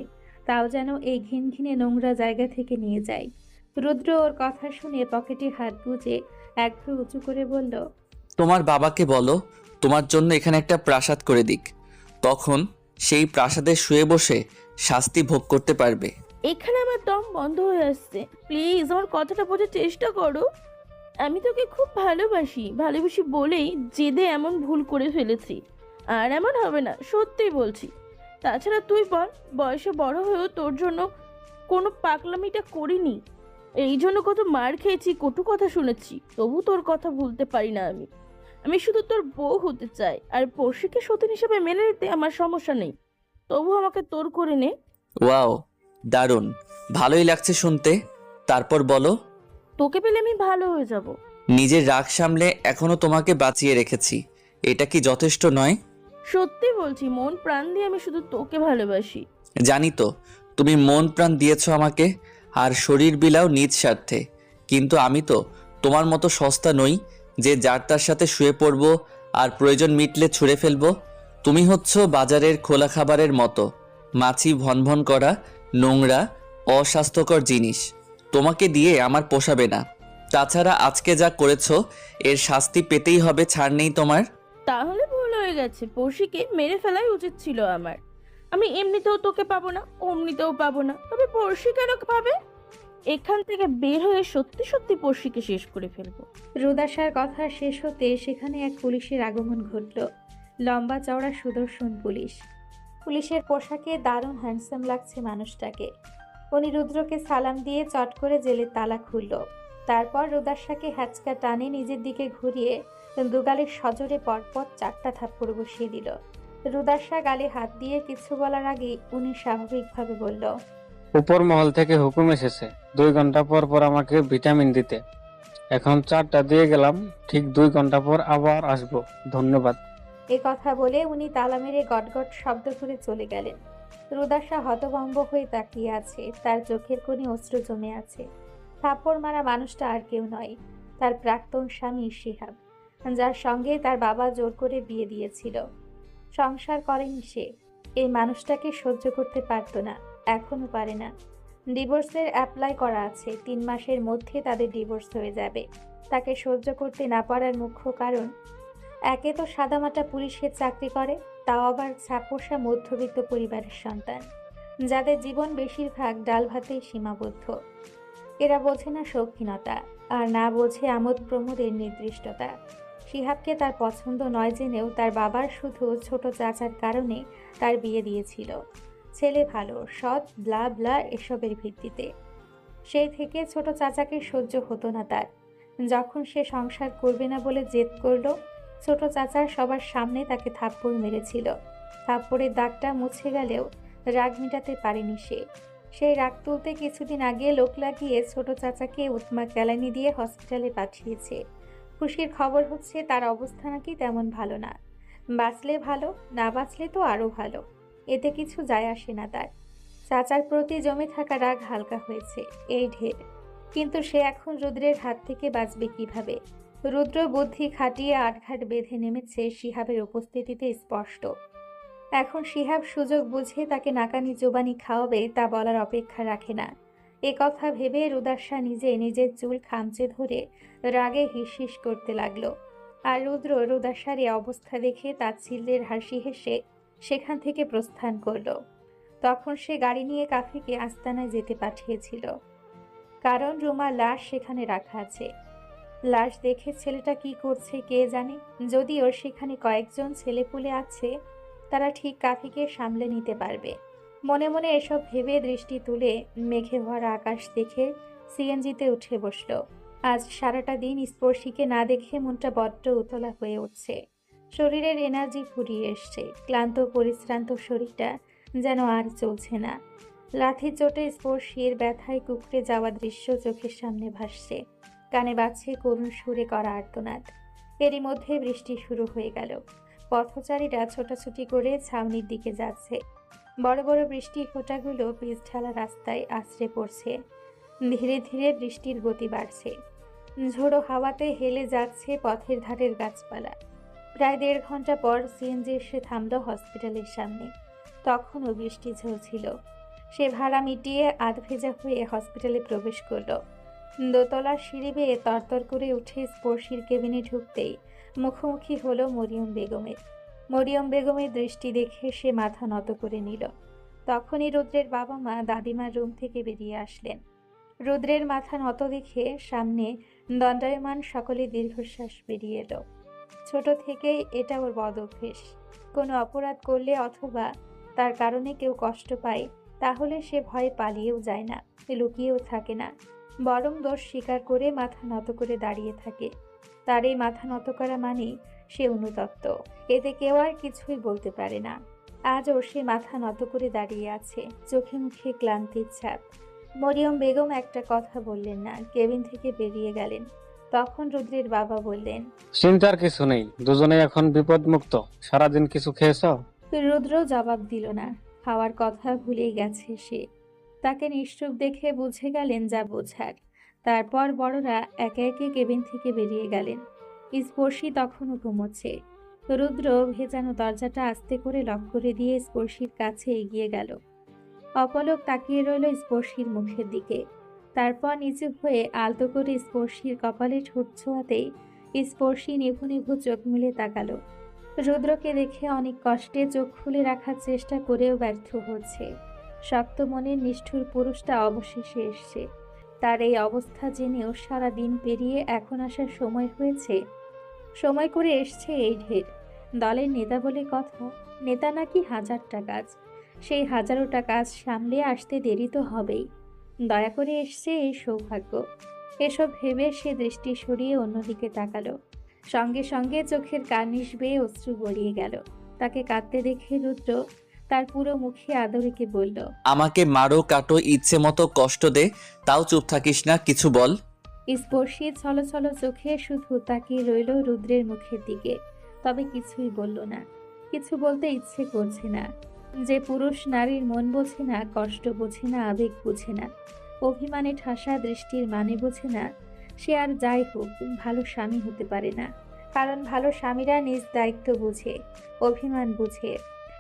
তাও যেন এই ঘিনঘিনে নোংরা জায়গা থেকে নিয়ে যায়। রুদ্র ওর কথা শুনে পকেটে হাত গুজে 1 ভ্রু উঁচু করে বলল, তোমার বাবাকে বলো তোমার জন্য এখানে একটা প্রাসাদ করে দিক, তখন সেই প্রাসাদে শুয়ে বসে শাস্তি ভোগ করতে পারবে। এখানে আমার দম বন্ধ হয়ে আসছে, প্লিজ আমার কথাটা বোঝার চেষ্টা করো। আমি তোকে খুব ভালোবাসি বলেই জেদে এমন ভুল করে ফেলেছি। আর এমন হবে না, সত্যি বলছি। তাছাড়া তুই বল, বয়সে বড় হয়েও তোর জন্য কোনো পাগলামিটা করিনি। এই জন্য কত মার খেয়েছি, কটু কথা শুনেছি, তবু তোর কথা ভুলতে পারি না আমি। আমি শুধু তোর বউ হতে চাই, আর পড়শিকে সতীন হিসেবে মেনে নিতে আমার সমস্যা নেই, তবু আমাকে তোর করে নে। ওয়াও, দারুণ, ভালোই লাগছে শুনতে। তারপর বলো। তোকে পেলে আমি ভালো হয়ে যাব। নিজের রাগ সামলে এখনো তোমাকে বাঁচিয়ে রেখেছি, এটা কি যথেষ্ট নয়? সত্যি বলছি, মন প্রাণ দিয়ে আমি শুধু তোকে ভালোবাসি। জানি তো তুমি মন প্রাণ দিয়েছো আমাকে, আর শরীর বিলাও নিজ স্বার্থে। কিন্তু আমি তো তোমার মতো সস্তা নই যে যার তার সাথে শুয়ে পড়বো আর প্রয়োজন মিটলে ছুঁড়ে ফেলবো। তুমি হচ্ছ বাজারের খোলা খাবারের মতো, মাছি ভনভন করা, নোংরা, অস্বাস্থ্যকর জিনিস। তোমাকে দিয়ে আমার পোষাবে না। তাছাড়া আজকে যা করেছো এর শাস্তি পেতেই হবে, ছাড় নেই তোমার। তাহলে ভুল হয়ে গেছে, পড়শিকে মেরে ফেলাই উচিত ছিল আমার। আমি এমনিতেও তোকে পাবো না, অমনিতেও পাবো না, তবে পড়শি কেন পাবে? এখান থেকে বের হয়ে সত্যি সত্যি পড়শিকে শেষ করে ফেলবো। রুদাসার কথা শেষ হতে সেখানে এক পুলিশের আগমন ঘটল। লম্বা চওড়া সুদর্শন পুলিশ। পুলিশের পোশাকে দারুণ হ্যান্ডসাম লাগছে মানুষটাকে। উনি রুদ্রকে সালাম দিয়ে চট করে জেলের তালা খুলল। তারপর রুদাসাকে হ্যাচকা টানে নিজের দিকে ঘুরিয়ে দুগালের সজোরে পরপর 4টা থাপ্পড় বসিয়ে দিল। রুদাসা গালে হাত দিয়ে কিছু বলার আগে উনি স্বাভাবিকভাবে বলল, উপর মহল থেকে হুকুম এসেছে 2 ঘন্টা পর পর আমাকে ভিটামিন দিতে। এখন 4টা দিয়ে গেলাম, ঠিক 2 ঘন্টা পর আবার আসবো। ধন্যবাদ। এ কথা বলে উনি তালা মেরে গটগট শব্দ করে চলে গেলেন। রুদাসা হতভম্ব হয়ে তাকিয়ে আছে, তার চোখের কোণে অশ্রু জমে আছে। থাপ্পড় মারা মানুষটা আর কেউ নয়, তার প্রাক্তন স্বামী শিহাব, যার সঙ্গে তার বাবা জোর করে বিয়ে দিয়েছিল। সংসার করেনি সে, এই মানুষটাকে সহ্য করতে পারতো না, এখনো পারে না। ডিভোর্সের অ্যাপ্লাই করা আছে, 3 মাসের মধ্যে তাদের ডিভোর্স হয়ে যাবে। তাকে সহ্য করতে না পারার মুখ্য কারণ, একে তো সাদামাটা পুলিশের চাকরি করে, তাও আবার ছাপোষা মধ্যবিত্ত পরিবারের সন্তান, যাদের জীবন বেশিরভাগ ডাল ভাতেই সীমাবদ্ধ। এরা বোঝে না শৌখিনতা, আর না বোঝে আমোদ প্রমোদের নির্দিষ্টতা। শিহাবকে তার পছন্দ নয় জেনেও তার বাবার শুধু ছোট চাচার কারণে তার বিয়ে দিয়েছিল। ছেলে ভালো, সৎ, ব্লা ব্লা এসবের ভিত্তিতে। সেই থেকে ছোট চাচাকে সহ্য হতো না তার। যখন সে সংসার করবে না বলে জেদ করলো, ছোট চাচার সবার সামনে তাকে থাপ্পড় মেরেছিল। থাপ্পড়ের দাগটা মুছে গেলেও রাগ মেটাতে পারেনি সে। সেই রাগ তুলতে কিছুদিন আগে লোক লাগিয়ে ছোট চাচাকে উৎমা কেলানি দিয়ে হসপিটালে পাঠিয়েছে। খুশির খবর হচ্ছে তার অবস্থা নাকি তেমন ভালো না। বাঁচলে ভালো, না বাঁচলে তো আরও ভালো, এতে কিছু যায় আসে না তার। চাচার প্রতি জমে থাকা রাগ হালকা হয়েছে, এই ঢের। কিন্তু সে এখন রুদ্রের হাত থেকে বাঁচবে কিভাবে? রুদ্র বুদ্ধি খাটিয়ে আটঘাট বেঁধে নেমেছে শিহাবের উপস্থিতিতে স্পষ্ট। এখন শিহাব সুযোগ বুঝে তাকে নাকানি জোবানি খাওয়াবে তা বলার অপেক্ষা রাখে না। এ কথা ভেবে রুদাসা নিজের চুল খামচে ধরে রাগে হিসহিস করতে লাগলো। আর রুদ্র রুদাসার এ অবস্থা দেখে তাচ্ছিল্যের হাসি হেসে সেখান থেকে প্রস্থান করলো। তখন সে গাড়ি নিয়ে কাফিকে আস্তানায় যেতে পাঠিয়েছিল, কারণ রুমার লাশ সেখানে রাখা আছে। লাশ দেখে ছেলেটা কি করছে কে জানে, যদিও সেখানে কয়েকজন ছেলেপুলে আছে, তারা ঠিক কাফিকে সামলে নিতে পারবে। মনে মনে এসব ভেবে দৃষ্টি তুলে মেঘে ভরা আকাশ দেখে সিএনজিতে উঠে বসল। আজ সারাটা দিন স্পর্শীকে না দেখে মনটা বড্ড উতলা হয়ে উঠছে। শরীরের এনার্জি ফুরিয়ে এসছে, ক্লান্ত পরিশ্রান্ত শরীরটা যেন আর চলছে না। লাথির চোটে স্পর্শীর ব্যথায় কুকড়ে যাওয়া দৃশ্য চোখের সামনে ভাসছে, কানে বাজছে করুণ সুরে করা আর্তনাদ। এরই মধ্যে বৃষ্টি শুরু হয়ে গেল। পথচারীরা ছোটাছুটি করে ছাউনির দিকে যাচ্ছে। বড় বড় বৃষ্টির ফোঁটাগুলো পিচ ঢালা রাস্তায় আছড়ে পড়ছে। ধীরে ধীরে বৃষ্টির গতি বাড়ছে, ঝোড়ো হাওয়াতে হেলে যাচ্ছে পথের ধারের গাছপালা। প্রায় 1.5 ঘন্টা পর সিএনজি এসে থামল হসপিটালের সামনে। তখনও বৃষ্টি ঝরছিল। সে ভাড়া মিটিয়ে আধ ভেজা হয়ে হসপিটালে প্রবেশ করল। দোতলার সিঁড়ি বেয়ে তরতর করে উঠে স্পর্শীর কেবিনে ঢুকতেই মুখোমুখি হলো মরিয়ম বেগমের। মরিয়ম বেগমের দৃষ্টি দেখে সে মাথা নত করে নিল। তখনই রুদ্রের বাবা মা দাদিমার রুম থেকে বেরিয়ে আসলেন। রুদ্রের মাথা নত দেখে সামনে দণ্ডায়মান সকলে দীর্ঘশ্বাস বেরিয়ে এলো। ছোট থেকেই এটা ওর বদ অভ্যেস। কোনো অপরাধ করলে অথবা তার কারণে কেউ কষ্ট পায়, তাহলে সে ভয়ে পালিয়েও যায় না, লুকিয়েও থাকে না, বরং দোষ স্বীকার করে মাথা নত করে দাঁড়িয়ে থাকে। তার এই মাথা নত করা মানেই সে অনুতপ্ত, এতে কেউ আর কিছুই বলতে পারে না। আজও সে মাথা নত করে দাঁড়িয়ে আছে, চোখে মুখে ক্লান্তির ছাপ। মরিয়ম বেগম একটা কথা বললেন না, কেবিন থেকে বেরিয়ে গেলেন। তখন রুদ্রের বাবা বললেন, চিন্তার কিছু নেই, দুজনেই এখন বিপদমুক্ত। সারাদিন কিছু খেয়েছ? রুদ্র জবাব দিল না, খাওয়ার কথা ভুলেই গেছে সে। তাকে নিশ্চুপ দেখে বুঝে গেলেন যা বোঝার। তারপর বড়রা একে একে কেবিন থেকে বেরিয়ে গেলেন। স্পর্শী তখনও ঘুমোচ্ছে। রুদ্র ভেজানো দরজাটা আস্তে করে লক করে দিয়ে স্পর্শীর কাছে এগিয়ে গেল। অপলক তাকিয়ে রইল স্পর্শীর মুখের দিকে। তারপর নিচু হয়ে আলতো করে স্পর্শীর কপালে ঠোঁট ছোঁয়াতেই স্পর্শী নিভু নিভু চোখ মেলে তাকালো। রুদ্রকে দেখে অনেক কষ্টে চোখ খুলে রাখার চেষ্টা করেও ব্যর্থ হচ্ছে। শক্ত মনের নিষ্ঠুর পুরুষটা অবশেষে এসছে। তার এই অবস্থা জেনেও সারা দিন পেরিয়ে এখন আসার সময় হয়েছে। সময় করে এসছে এই ঢের। দলের নেতা বলে কথা, নেতা নাকি 1000টা কাজ, সেই 1000টা কাজ সামলে আসতে দেরি তো হবেই। দয়া করে এসছে এই সৌভাগ্য। এসব ভেবে সে দৃষ্টি সরিয়ে অন্যদিকে তাকালো। সঙ্গে সঙ্গে চোখের কার্নিশ বেয়ে অশ্রু গড়িয়ে গেল। তাকে কাঁদতে দেখে রুদ্র তার পুরো মুখে আদরেকে বলল, আমাকে মারো কাটো ইচ্ছে মতো কষ্ট দে, তাও চুপ থাকিস না, কিছু বল। স্পর্শী ছলছল চোখে শুধু তাকিয়ে রইল রুদ্রের মুখের দিকে, তবে কিছুই বলল না। কিছু বলতে ইচ্ছে করছে না। যে পুরুষ নারীর মন বোঝে না, কষ্ট বোঝে না, আবেগ বোঝে না, অভিমানে ঠাসা দৃষ্টির মানে বোঝে না, সে আর যাই হোক ভালো স্বামী হতে পারে না। কারণ ভালো স্বামীরা নিজ দায়িত্ব বুঝে, অভিমান বুঝে,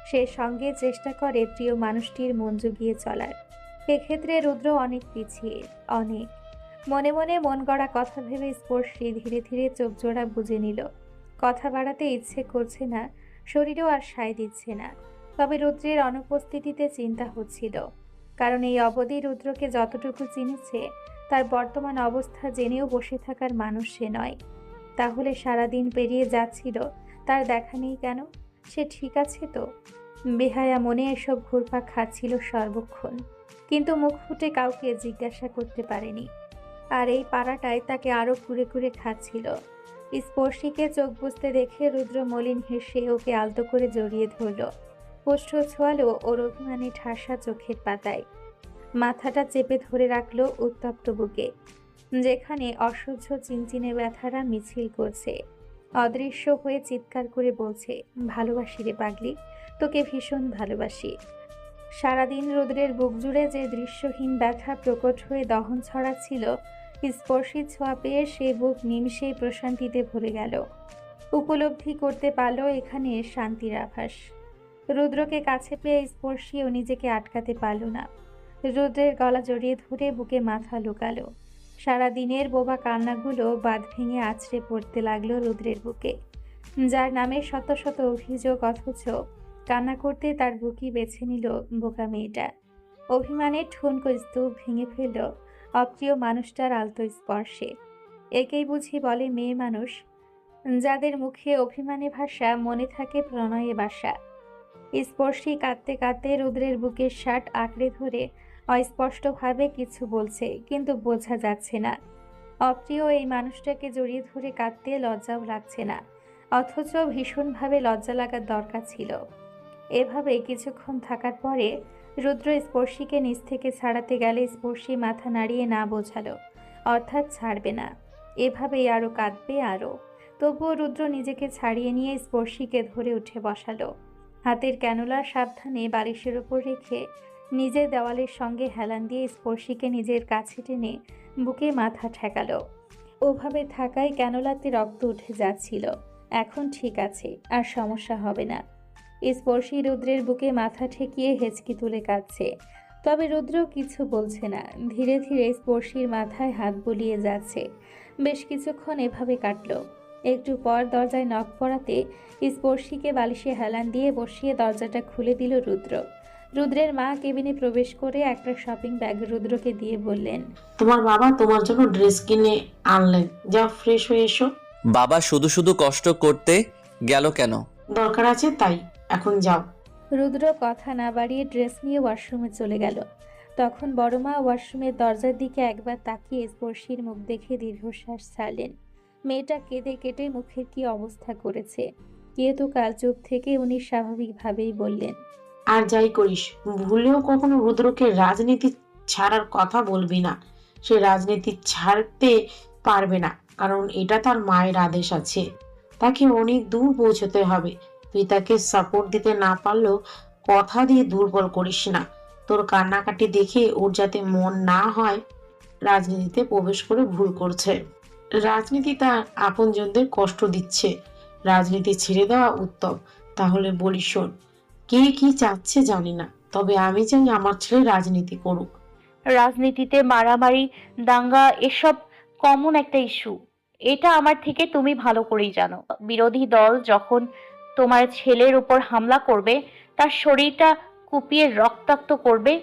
সে সঙ্গে চেষ্টা করে প্রিয় মানুষটির মন জুগিয়ে চলার। এক্ষেত্রে রুদ্র অনেক পিছিয়ে, অনেক। মনে মনে মন গড়া কথা ভেবে স্পর্শী ধীরে ধীরে চোখ জোড়া বুজে নিল। কথা বাড়াতে ইচ্ছে করছে না, শরীরও আর সায় দিচ্ছে না। তবে রুদ্রের অনুপস্থিতিতে চিন্তা হচ্ছিল, কারণ এই অবধি রুদ্রকে যতটুকু চিনেছে তার বর্তমান অবস্থা জেনেও বসে থাকার মানুষ সে নয়। তাহলে সারাদিন পেরিয়ে যাচ্ছিল, তার দেখা নেই কেন? সে ঠিক আছে তো? বেহায়া মনে এসব ঘুরপাক খাচ্ছিল সর্বক্ষণ, কিন্তু মুখ ফুটে কাউকে জিজ্ঞাসা করতে পারেনি। আর এই পাড়াটায় তাকে আরো কুরে কুরে খাচ্ছিল। স্পর্শীকে চোখ বুজতে দেখে রুদ্র মলিন হেসে ওকে আলতো করে জড়িয়ে ধরল। ওষ্ঠ ছোঁয়ালো ওর অভিমানী ঠাসা চোখের পাতায়। মাথাটা চেপে ধরে রাখলো উত্তপ্ত বুকে, যেখানে অসহ্য চিনচিনে ব্যথারা মিছিল করছে। অদৃশ্য হয়ে চিৎকার করে বলছে, ভালোবাসি রে পাগলি, তোকে ভীষণ ভালোবাসি। সারাদিন রুদ্রের বুক জুড়ে যে দৃশ্যহীন ব্যথা প্রকট হয়ে দহন ছড়াচ্ছিল, স্পর্শী ছোঁয়া পেয়ে সে বুক নিমিষেই প্রশান্তিতে ভরে গেল। উপলব্ধি করতে পারল এখানে শান্তির আভাস। রুদ্রকে কাছে পেয়ে স্পর্শীও নিজেকে আটকাতে পারল না। রুদ্রের গলা জড়িয়ে ধরে বুকে মাথা লুকালো। সারাদিনের বোবা কান্নাগুলো বাঁধ ভেঙে আছড়ে পড়তে লাগলো রুদ্রের বুকে, যার নামে শত শত অভিযোগ, অথচ কান্না করতে তার বুকই বেছে নিল বোকা মেয়েটা। অভিমানের ঠুনকো স্তূপ ভেঙে ফেলল অপ্রিয় মানুষটার আলতো স্পর্শে। একেই বুঝি বলে মেয়ে মানুষ, যাদের মুখে অভিমানে ভাষা, মনে থাকে প্রণয়ে বাসা। স্পর্শী কাঁদতে কাঁদতে রুদ্রের বুকের শার্ট আঁকড়ে ধরে অস্পষ্টভাবে কিছু বলছে, কিন্তু বোঝা যাচ্ছে না। অপ্রিয় এই মানুষটাকে জড়িয়ে ধরে কাঁদতে লজ্জাও লাগছে না, অথচ ভীষণভাবে লজ্জা লাগার দরকার ছিল। এভাবে কিছুক্ষণ থাকার পরে রুদ্র স্পর্শীকে নিচ থেকে ছাড়াতে গেলে স্পর্শী মাথা নাড়িয়ে না বোঝালো, অর্থাৎ ছাড়বে না। এভাবেই আরও কাঁদবে আরও। তবুও রুদ্র নিজেকে ছাড়িয়ে নিয়ে স্পর্শীকে ধরে উঠে বসালো। হাতের ক্যানুলা সাবধানে বালিশের ওপর রেখে নিজের দেওয়ালের সঙ্গে হেলান দিয়ে স্পর্শীকে নিজের কাছে টেনে বুকে মাথা ঠেকালো। ওভাবে থাকায় ক্যানুলাতে রক্ত উঠে যাচ্ছিল। এখন ঠিক আছে, আর সমস্যা হবে না। স্পর্শী রুদ্রের বুকে মাথা ঠেকিয়ে হেঁচকি তুলে কাঁদছে, তবে রুদ্র কিছু বলছে না। ধীরে ধীরে স্পর্শীর মাথায় হাত বুলিয়ে যাচ্ছে। বেশ কিছুক্ষণ এভাবে কাটলো। একটু পর দরজায় নক পড়াতে স্পর্শীকে বালিশে হেলান দিয়ে বসিয়ে দরজাটা খুলে দিল রুদ্র। রুদ্রের মা কেবিনে প্রবেশ করে একটা শপিং ব্যাগ রুদ্রকে দিয়ে বললেন, তোমার বাবা তোমার জন্য ড্রেস কিনে আনলেন, যাও ফ্রেশ হয়ে এসো। বাবা শুধু শুধু কষ্ট করতে গেল কেন? দরকার আছে তাই, এখন যাও। রুদ্র কথা না বাড়িয়ে ড্রেস নিয়ে ওয়াশরুমে চলে গেল। তখন বড় মা ওয়াশরুমের দরজার দিকে একবার তাকিয়ে স্পর্শীর মুখ দেখে দীর্ঘশ্বাস ছাড়লেন। মেয়েটা কেঁদে কেটে মুখের কি অবস্থা করেছে। যেহেতু কাল চুপ থেকে উনি স্বাভাবিকভাবেই বললেন, আর যাই করিস ভুলেও কখনো রুদ্রকে রাজনীতি ছাড়ার কথা বলবি না। সে রাজনীতি ছাড়তে পারবে না, কারণ এটা তার মায়ের আদেশ আছে। তাকে অনেক দূর পৌঁছতে হবে। তুই তাকে সাপোর্ট দিতে না পারলেও কথা দিয়ে দুর্বল করিস না। তোর কান্নাকাটি দেখে ওর যাতে মন না হয় রাজনীতিতে প্রবেশ করে ভুল করছে। রাজনীতি তার আপনজনদের কষ্ট দিচ্ছে। রাজনীতি ছেড়ে দেওয়া উত্তম। তাহলে বলি শোন, কে কি চাচ্ছে জানি না, তবে আমি চাই আমার ছেলে রাজনীতি করুক। রাজনীতিতে মারামারি, দাঙ্গা এসব কমন একটা ইস্যু। এটা আমার থেকে তুমি ভালো করেই জানো। বিরোধী দল যখন তোমার ছেলের উপর হামলা করবে, তার শরীরটা কুপিয়ে রক্তাক্ত করবে,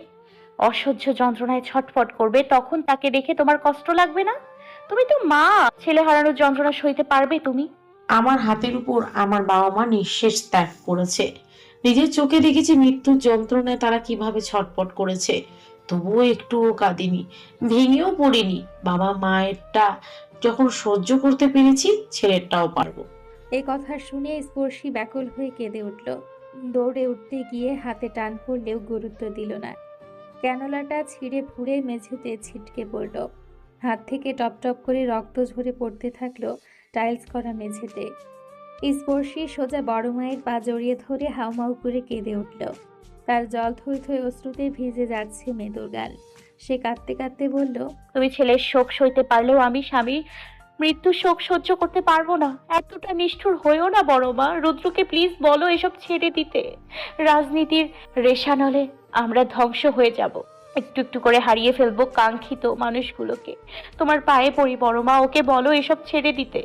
অসহ্য যন্ত্রণায় ছটফট করবে, তখন তাকে দেখে তোমার কষ্ট লাগবে না? তুমি তো মা, ছেলে হারানোর যন্ত্রণা সইতে পারবে তুমি? আমার হাতের উপর আমার বাবা মা নিঃশেষ ত্যাগ করেছে। নিজের চোখে দেখেছি মৃত্যুর যন্ত্রণায় তারা কিভাবে ছটফট করেছে। তবুও একটুও কাঁদিনি, ভেঙেও পড়িনি। বাবা মায়েরটা যখন সহ্য করতে পেরেছি, ছেলেরটাও পারবো। এই কথা শুনে স্পর্শী ব্যাকুল হয়ে কেঁদে উঠল। দৌড়ে উঠতে গিয়ে হাতে টান পড়লেও গুরুত্ব দিল না। ক্যানোলাটা ছিঁড়ে ফুঁড়ে মেঝেতে ছিটকে পড়ল। হাত থেকে টপ টপ করে রক্ত ঝরে পড়তে থাকলো টাইলস করা মেঝেতে। স্পর্শী সোজা বড় মায়ের পা জড়িয়ে ধরে হাউমাউ করে কেঁদে উঠল। তার জল থই থই অশ্রুতে ভিজে যাচ্ছে মেদুর গাল। সে কাঁদতে কাঁদতে বলল, তুমি ছেলের শোক সইতে পারলেও আমি স্বামীর মৃত্যুর শোক সহ্য করতে পারবো না। এতটা নিষ্ঠুর হয়েও না বড় মা। রুদ্রকে প্লিজ বলো এসব ছেড়ে দিতে। রাজনীতির রেশানলে আমরা ধ্বংস হয়ে যাব। একটু একটু করে হারিয়ে ফেলবো কাঙ্ক্ষিত মানুষগুলোকে। তোমার পায়ে পড়ি বড় মা, ওকে বলো এসব ছেড়ে দিতে।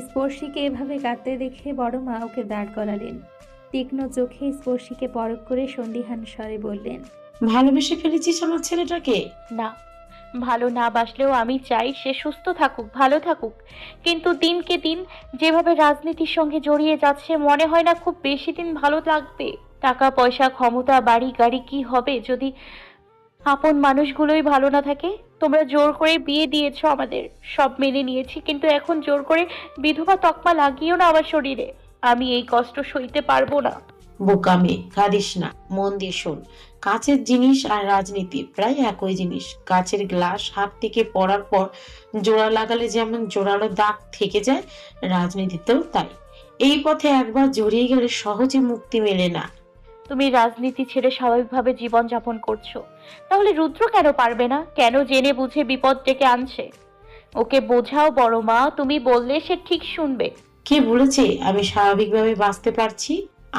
স্পর্শীকে এভাবে কাঁদতে দেখে বড় মা ওকে দাঁড় করালেন। তীক্ষ্ণ চোখে স্পর্শীকে পরখ করে সন্দিহান স্বরে বললেন, ভালোবেসে ফেলেছিস আমার ছেলেটাকে? না, ভালো না বাসলেও আমি চাই সে সুস্থ থাকুক, ভালো থাকুক। কিন্তু দিনকে দিন যেভাবে রাজনীতির সঙ্গে জড়িয়ে যাচ্ছে, মনে হয় না খুব বেশি দিন ভালো লাগবে। টাকা পয়সা ক্ষমতা বাড়ি গাড়ি কি হবে যদি আপন মানুষগুলোই ভালো না থাকে? তোমরা জোর করে বিয়ে দিয়েছো আমাদের, সব মেনে নিয়েছি, কিন্তু এখন জোর করে বিধবা তকমা লাগিও না আমার শরীরে। আমি এই কষ্ট সইতে পারবো না। বোকা মেয়ে, কাঁদিস না, মন দিয়ে শোন। কাচের জিনিস আর রাজনীতি প্রায় একই জিনিস। কাচের গ্লাস হাত থেকে পড়ার পর জোড়া লাগালে যেমন জোড়ালো দাগ থেকে যায়, রাজনীতিতেও তাই। এই পথে একবার জড়িয়ে গেলে সহজে মুক্তি মেলে না। তুমি রাজনীতি ছেড়ে স্বাভাবিকভাবে জীবন যাপন করছো, তাহলে রুদ্র কেন পারবে না? কেন জেনে বুঝে বিপদ ডেকে আনছে? ওকে বোঝাও বড় মা, তুমি বললে সে ঠিক শুনবে। কে বলেছে আমি স্বাভাবিকভাবে বাঁচতে পারছি?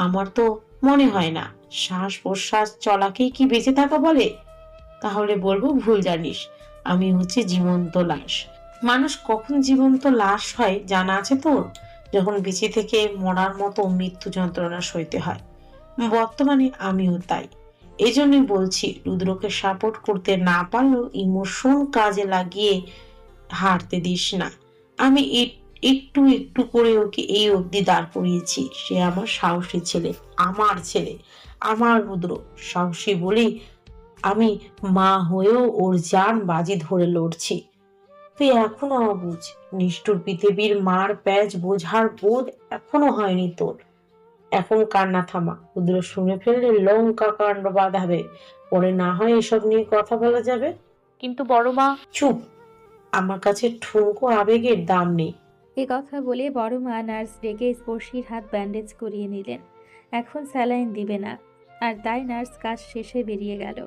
আমার তো মনে হয় না। শ্বাস প্রশ্বাস চলাকেই কি বেঁচে থাকা বলে? তাহলে বলবো ভুল জানিস। আমি হচ্ছে জীবন্ত লাশ। মানুষ কখন জীবন্ত লাশ হয় জানা আছে তোর? যখন বেঁচে থেকে মরার মতো মৃত্যু যন্ত্রণা সইতে হয়। বর্তমানে আমিও তাই। এই জন্যই বলছি, রুদ্রকে সাপোর্ট করতে না পারলেও ইমোশন কাজে লাগিয়ে হারতে দিস না। আমি একটু একটু করে ওকে এই অবধি দাঁড় করিয়েছি। সে আমার সাহসী ছেলে, আমার ছেলে, আমার রুদ্র। সাহসী বলেই আমি মা হয়েও ওর জান বাজি ধরে লড়ছি। তুই এখনো অবুঝ। নিষ্ঠুর পৃথিবীর মার প্যাচ বোঝার বোধ এখনো হয়নি তোর। এখন কান্না থামা। রুদ্র শুনে ফেললে লঙ্কা কাণ্ড বাঁধাবে। পরে না হয় এসব নিয়ে কথা বলা যাবে। কিন্তু বড় মা। চুপ, আমার কাছে ঠুনকো আবেগের দাম নেই। এ কথা বলে বড় মা নার্স ডেকে স্পর্শীর হাত ব্যান্ডেজ করিয়ে নিলেন। এখন স্যালাইন দিবে না, আর তাই নার্স কাজ শেষে বেরিয়ে গেল।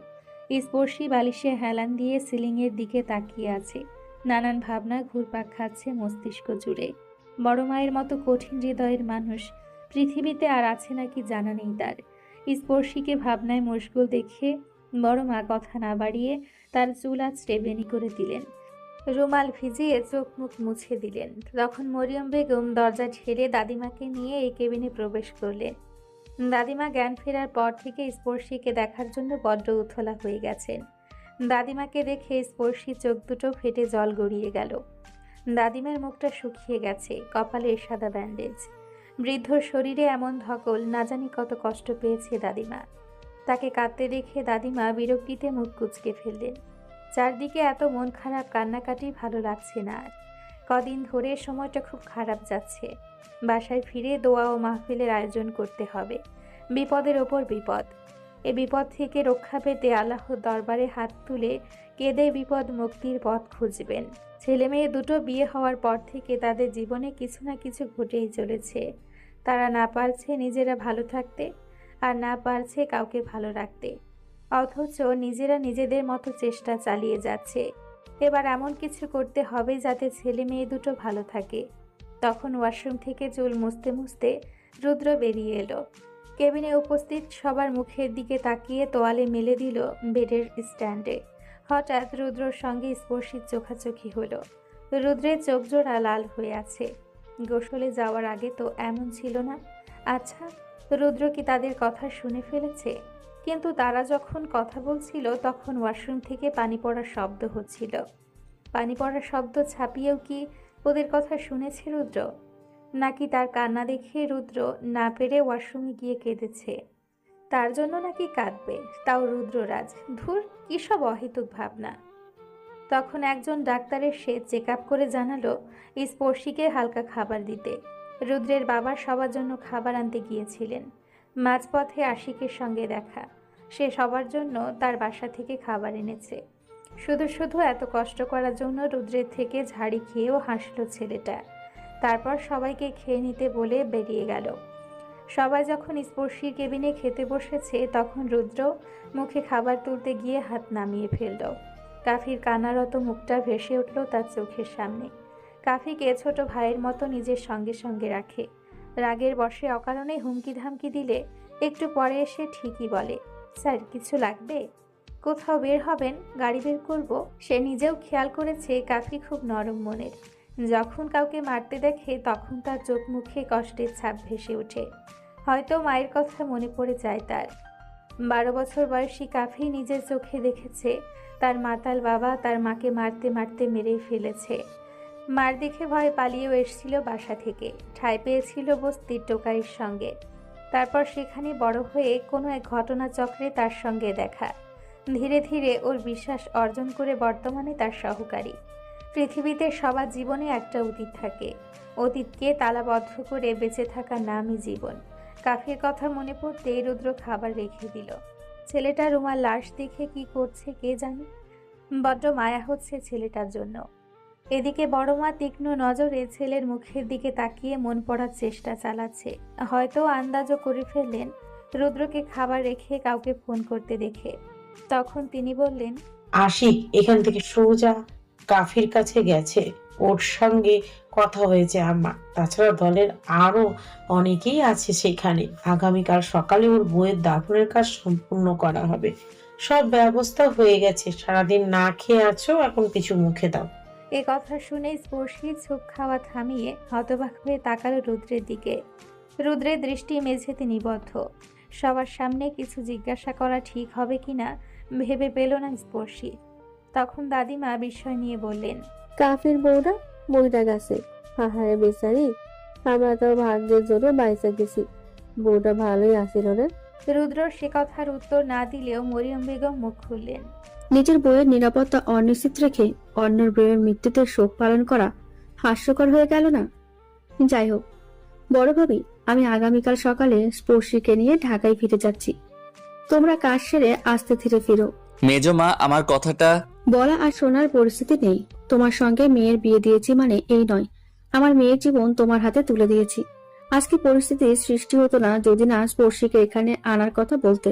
স্পর্শী বালিশে হেলান দিয়ে সিলিংয়ের দিকে তাকিয়ে আছে। নানান ভাবনা ঘুরপাক খাচ্ছে মস্তিষ্ক জুড়ে। বড় মায়ের মতো কঠিন হৃদয়ের মানুষ পৃথিবীতে আর আছে নাকি জানা নেই তার। স্পর্শীকে ভাবনায় মশগুল দেখে বড় মা কথা না বাড়িয়ে তার চুল আঁচড়ে বেনি করে দিলেন। রুমাল ভিজিয়ে চোখ মুখ মুছে দিলেন। তখন মরিয়ম বেগম দরজা ঠেলে দাদিমাকে নিয়ে এই কেবিনে প্রবেশ করলেন। দাদিমা জ্ঞান ফেরার পর থেকে স্পর্শীকে দেখার জন্য বড্ড উথলা হয়ে গেছেন। দাদিমাকে দেখে স্পর্শী চোখ দুটো ফেটে জল গড়িয়ে গেল। দাদিমার মুখটা শুকিয়ে গেছে, কপালে সাদা ব্যান্ডেজ। বৃদ্ধর শরীরে এমন ধকল, না জানি কত কষ্ট পেয়েছে দাদিমা। তাকে কাঁদতে দেখে দাদিমা বিরক্তিতে মুখ কুঁচকে ফেললেন। চারদিকে এত মন খারাপ কান্নাকাটি ভালো লাগছে না আর। কদিন ধরে সময়টা খুব খারাপ যাচ্ছে। বাসায় ফিরে দোয়া ও মাহফিলের আয়োজন করতে হবে। বিপদের ওপর বিপদ। এ বিপদ থেকে রক্ষা পেতে আল্লাহর দরবারে হাত তুলে কেঁদে বিপদ মুক্তির পথ খুঁজবেন। ছেলে মেয়ে দুটো বিয়ে হওয়ার পর থেকে তাদের জীবনে কিছু না কিছু ঘটেই চলেছে। তারা না পারছে নিজেরা ভালো থাকতে, আর না পারছে কাউকে ভালো রাখতে, অথচ নিজেরা নিজেদের মতো চেষ্টা চালিয়ে যাচ্ছে। এবার এমন কিছু করতে হবে যাতে ছেলে মেয়ে দুটো ভালো থাকে। তখন ওয়াশরুম থেকে চুল মুছতে মুছতে রুদ্র বেরিয়ে এলো। কেবিনে উপস্থিত সবার মুখের দিকে তাকিয়ে তোয়ালে মেলে দিল বেডের স্ট্যান্ডে। হঠাৎ রুদ্রর সঙ্গে স্পর্শীর চোখাচোখি হলো। রুদ্রের চোখ জোড়া লাল হয়ে আছে। গোসলে যাওয়ার আগে তো এমন ছিল না। আচ্ছা, রুদ্র কি তাদের কথা শুনে ফেলেছে? কিন্তু তারা যখন কথা বলছিল তখন ওয়াশরুম থেকে পানি পড়ার শব্দ হচ্ছিল। পানি পড়ার শব্দ ছাপিয়েও কি ওদের কথা শুনেছে রুদ্র? নাকি তার কান্না দেখে রুদ্র না পেরে ওয়াশরুমে গিয়ে কেঁদেছে? তার জন্য নাকি কাঁদবে, তাও রুদ্ররাজ? ধুর, কী সব অহেতুক ভাবনা। তখন একজন ডাক্তারের সে চেক আপ করে জানালো স্পর্শীকে হালকা খাবার দিতে। রুদ্রের বাবা সবার জন্য খাবার আনতে গিয়েছিলেন। মাঝপথে আশিকের সঙ্গে দেখা। সে সবার জন্য তার বাসা থেকে খাবার এনেছে। শুধু শুধু এত কষ্ট করার জন্য রুদ্রের থেকে ঝাড়ি খেয়েও হাসলো ছেলেটা। তারপর সবাইকে খেয়ে নিতে বলে বেরিয়ে গেল। সবাই যখন স্পর্শীর কেবিনে খেতে বসেছে তখন রুদ্র মুখে খাবার তুলতে গিয়ে হাত নামিয়ে ফেলল। কাফির কান্নারত মুখটা ভেসে উঠল তার চোখের সামনে। কাফিকে ছোট ভাইয়ের মতো নিজের সঙ্গে সঙ্গে রাখে। রাগের বশে অকারণে হুমকি ধামকি দিলে একটু পরে এসে ঠিকই বলে, স্যার কিছু লাগবে? কোথাও বের হবেন? গাড়ি বের করব? সে নিজেও খেয়াল করেছে কাফি খুব নরম মনের। যখন কাউকে মারতে দেখে তখন তার চোখ মুখে কষ্টের ছাপ ভেসে ওঠে। হয়তো মায়ের কথা মনে পড়ে যায় তার। 12 বছর বয়সী কাফি নিজের চোখে দেখেছে তার মাতাল বাবা তার মাকে মারতে মারতে মেরেই ফেলেছে। মার দেখে ভয় পালিয়েও এসেছিল বাসা থেকে। ঠাঁই পেয়েছিল বস্তির টোকাইয়ের সঙ্গে। তারপর সেখানে বড় হয়ে কোনো এক ঘটনাচক্রে তার সঙ্গে দেখা। ধীরে ধীরে ওর বিশ্বাস অর্জন করে বর্তমানে তার সহকারী। পৃথিবীতে সবার জীবনে একটা অতীত থাকে। অতীতকে তালাবদ্ধ করে বেঁচে থাকার নামই জীবন। কাফির কথা মনে পড়তে রুদ্র খাবার রেখে দিল। ছেলেটা রুমার লাশ দেখে কি করছে কে জানে। বড্ড মায়া হচ্ছে ছেলেটার জন্য। এদিকে বড় মা তীক্ষ্ণ নজরে ছেলের মুখের দিকে তাকিয়ে মন পড়ার চেষ্টা চালাচ্ছে। হয়তো আন্দাজও করে ফেললেন রুদ্রকে খাবার রেখে কাউকে ফোন করতে দেখে। তখন তিনি বললেন, আশিক এখান থেকে সোজা কাফির কাছে গেছে, ওর সঙ্গে কথা হয়েছে আমার। তাছাড়া দলের আরো অনেকেই আছে সেখানে। আগামীকাল সকালে ওর বইয়ের দাফনের কাজ সম্পূর্ণ করা হবে। সব ব্যবস্থা হয়ে গেছে। সারাদিন না খেয়ে আছো, এখন কিছু মুখে দাও। এ কথা শুনে স্পর্শী ঝোঁক খাওয়া থামিয়ে হতবাক হয়ে তাকালো রুদ্রের দিকে। রুদ্রের দৃষ্টি মেঝেতে নিবদ্ধ। সবার সামনে কিছু জিজ্ঞাসা করা ঠিক হবে কিনা ভেবে পেল না স্পর্শী। তখন দাদিমা বিস্ময় নিয়ে বললেন, কাফির বউটা মইরা গেছে। হাহারে বেচারি, আমরা তো ভাগ্যের জন্য বাইসা গেছি। বউটা ভালোই আসিল রে। রুদ্র সে কথার উত্তর না দিলেও মরিয়ম বেগম মুখ খুললেন। নিজের বইয়ের নিরাপত্তা অনিশ্চিত রেখে অন্যের বইয়ের মৃত্যুতে শোক পালন করা হাস্যকর হয়ে গেল না? যাই হোক, বড় ভাবি, আমি আগামীকাল সকালে স্পর্শীকে নিয়ে ঢাকায় ফিরে যাচ্ছি। তোমরা কাজ সেরে আস্তে ধীরে ফিরো। মেজো মা আমার কথাটা বলা আর শোনার পরিস্থিতি নেই। তোমার সঙ্গে মেয়ের বিয়ে দিয়েছি মানে এই নয় আমার মেয়ের জীবন তোমার হাতে তুলে দিয়েছি। আজকে পরিস্থিতির সৃষ্টি হতো না যদি না স্পর্শীকে এখানে আনার কথা বলতে।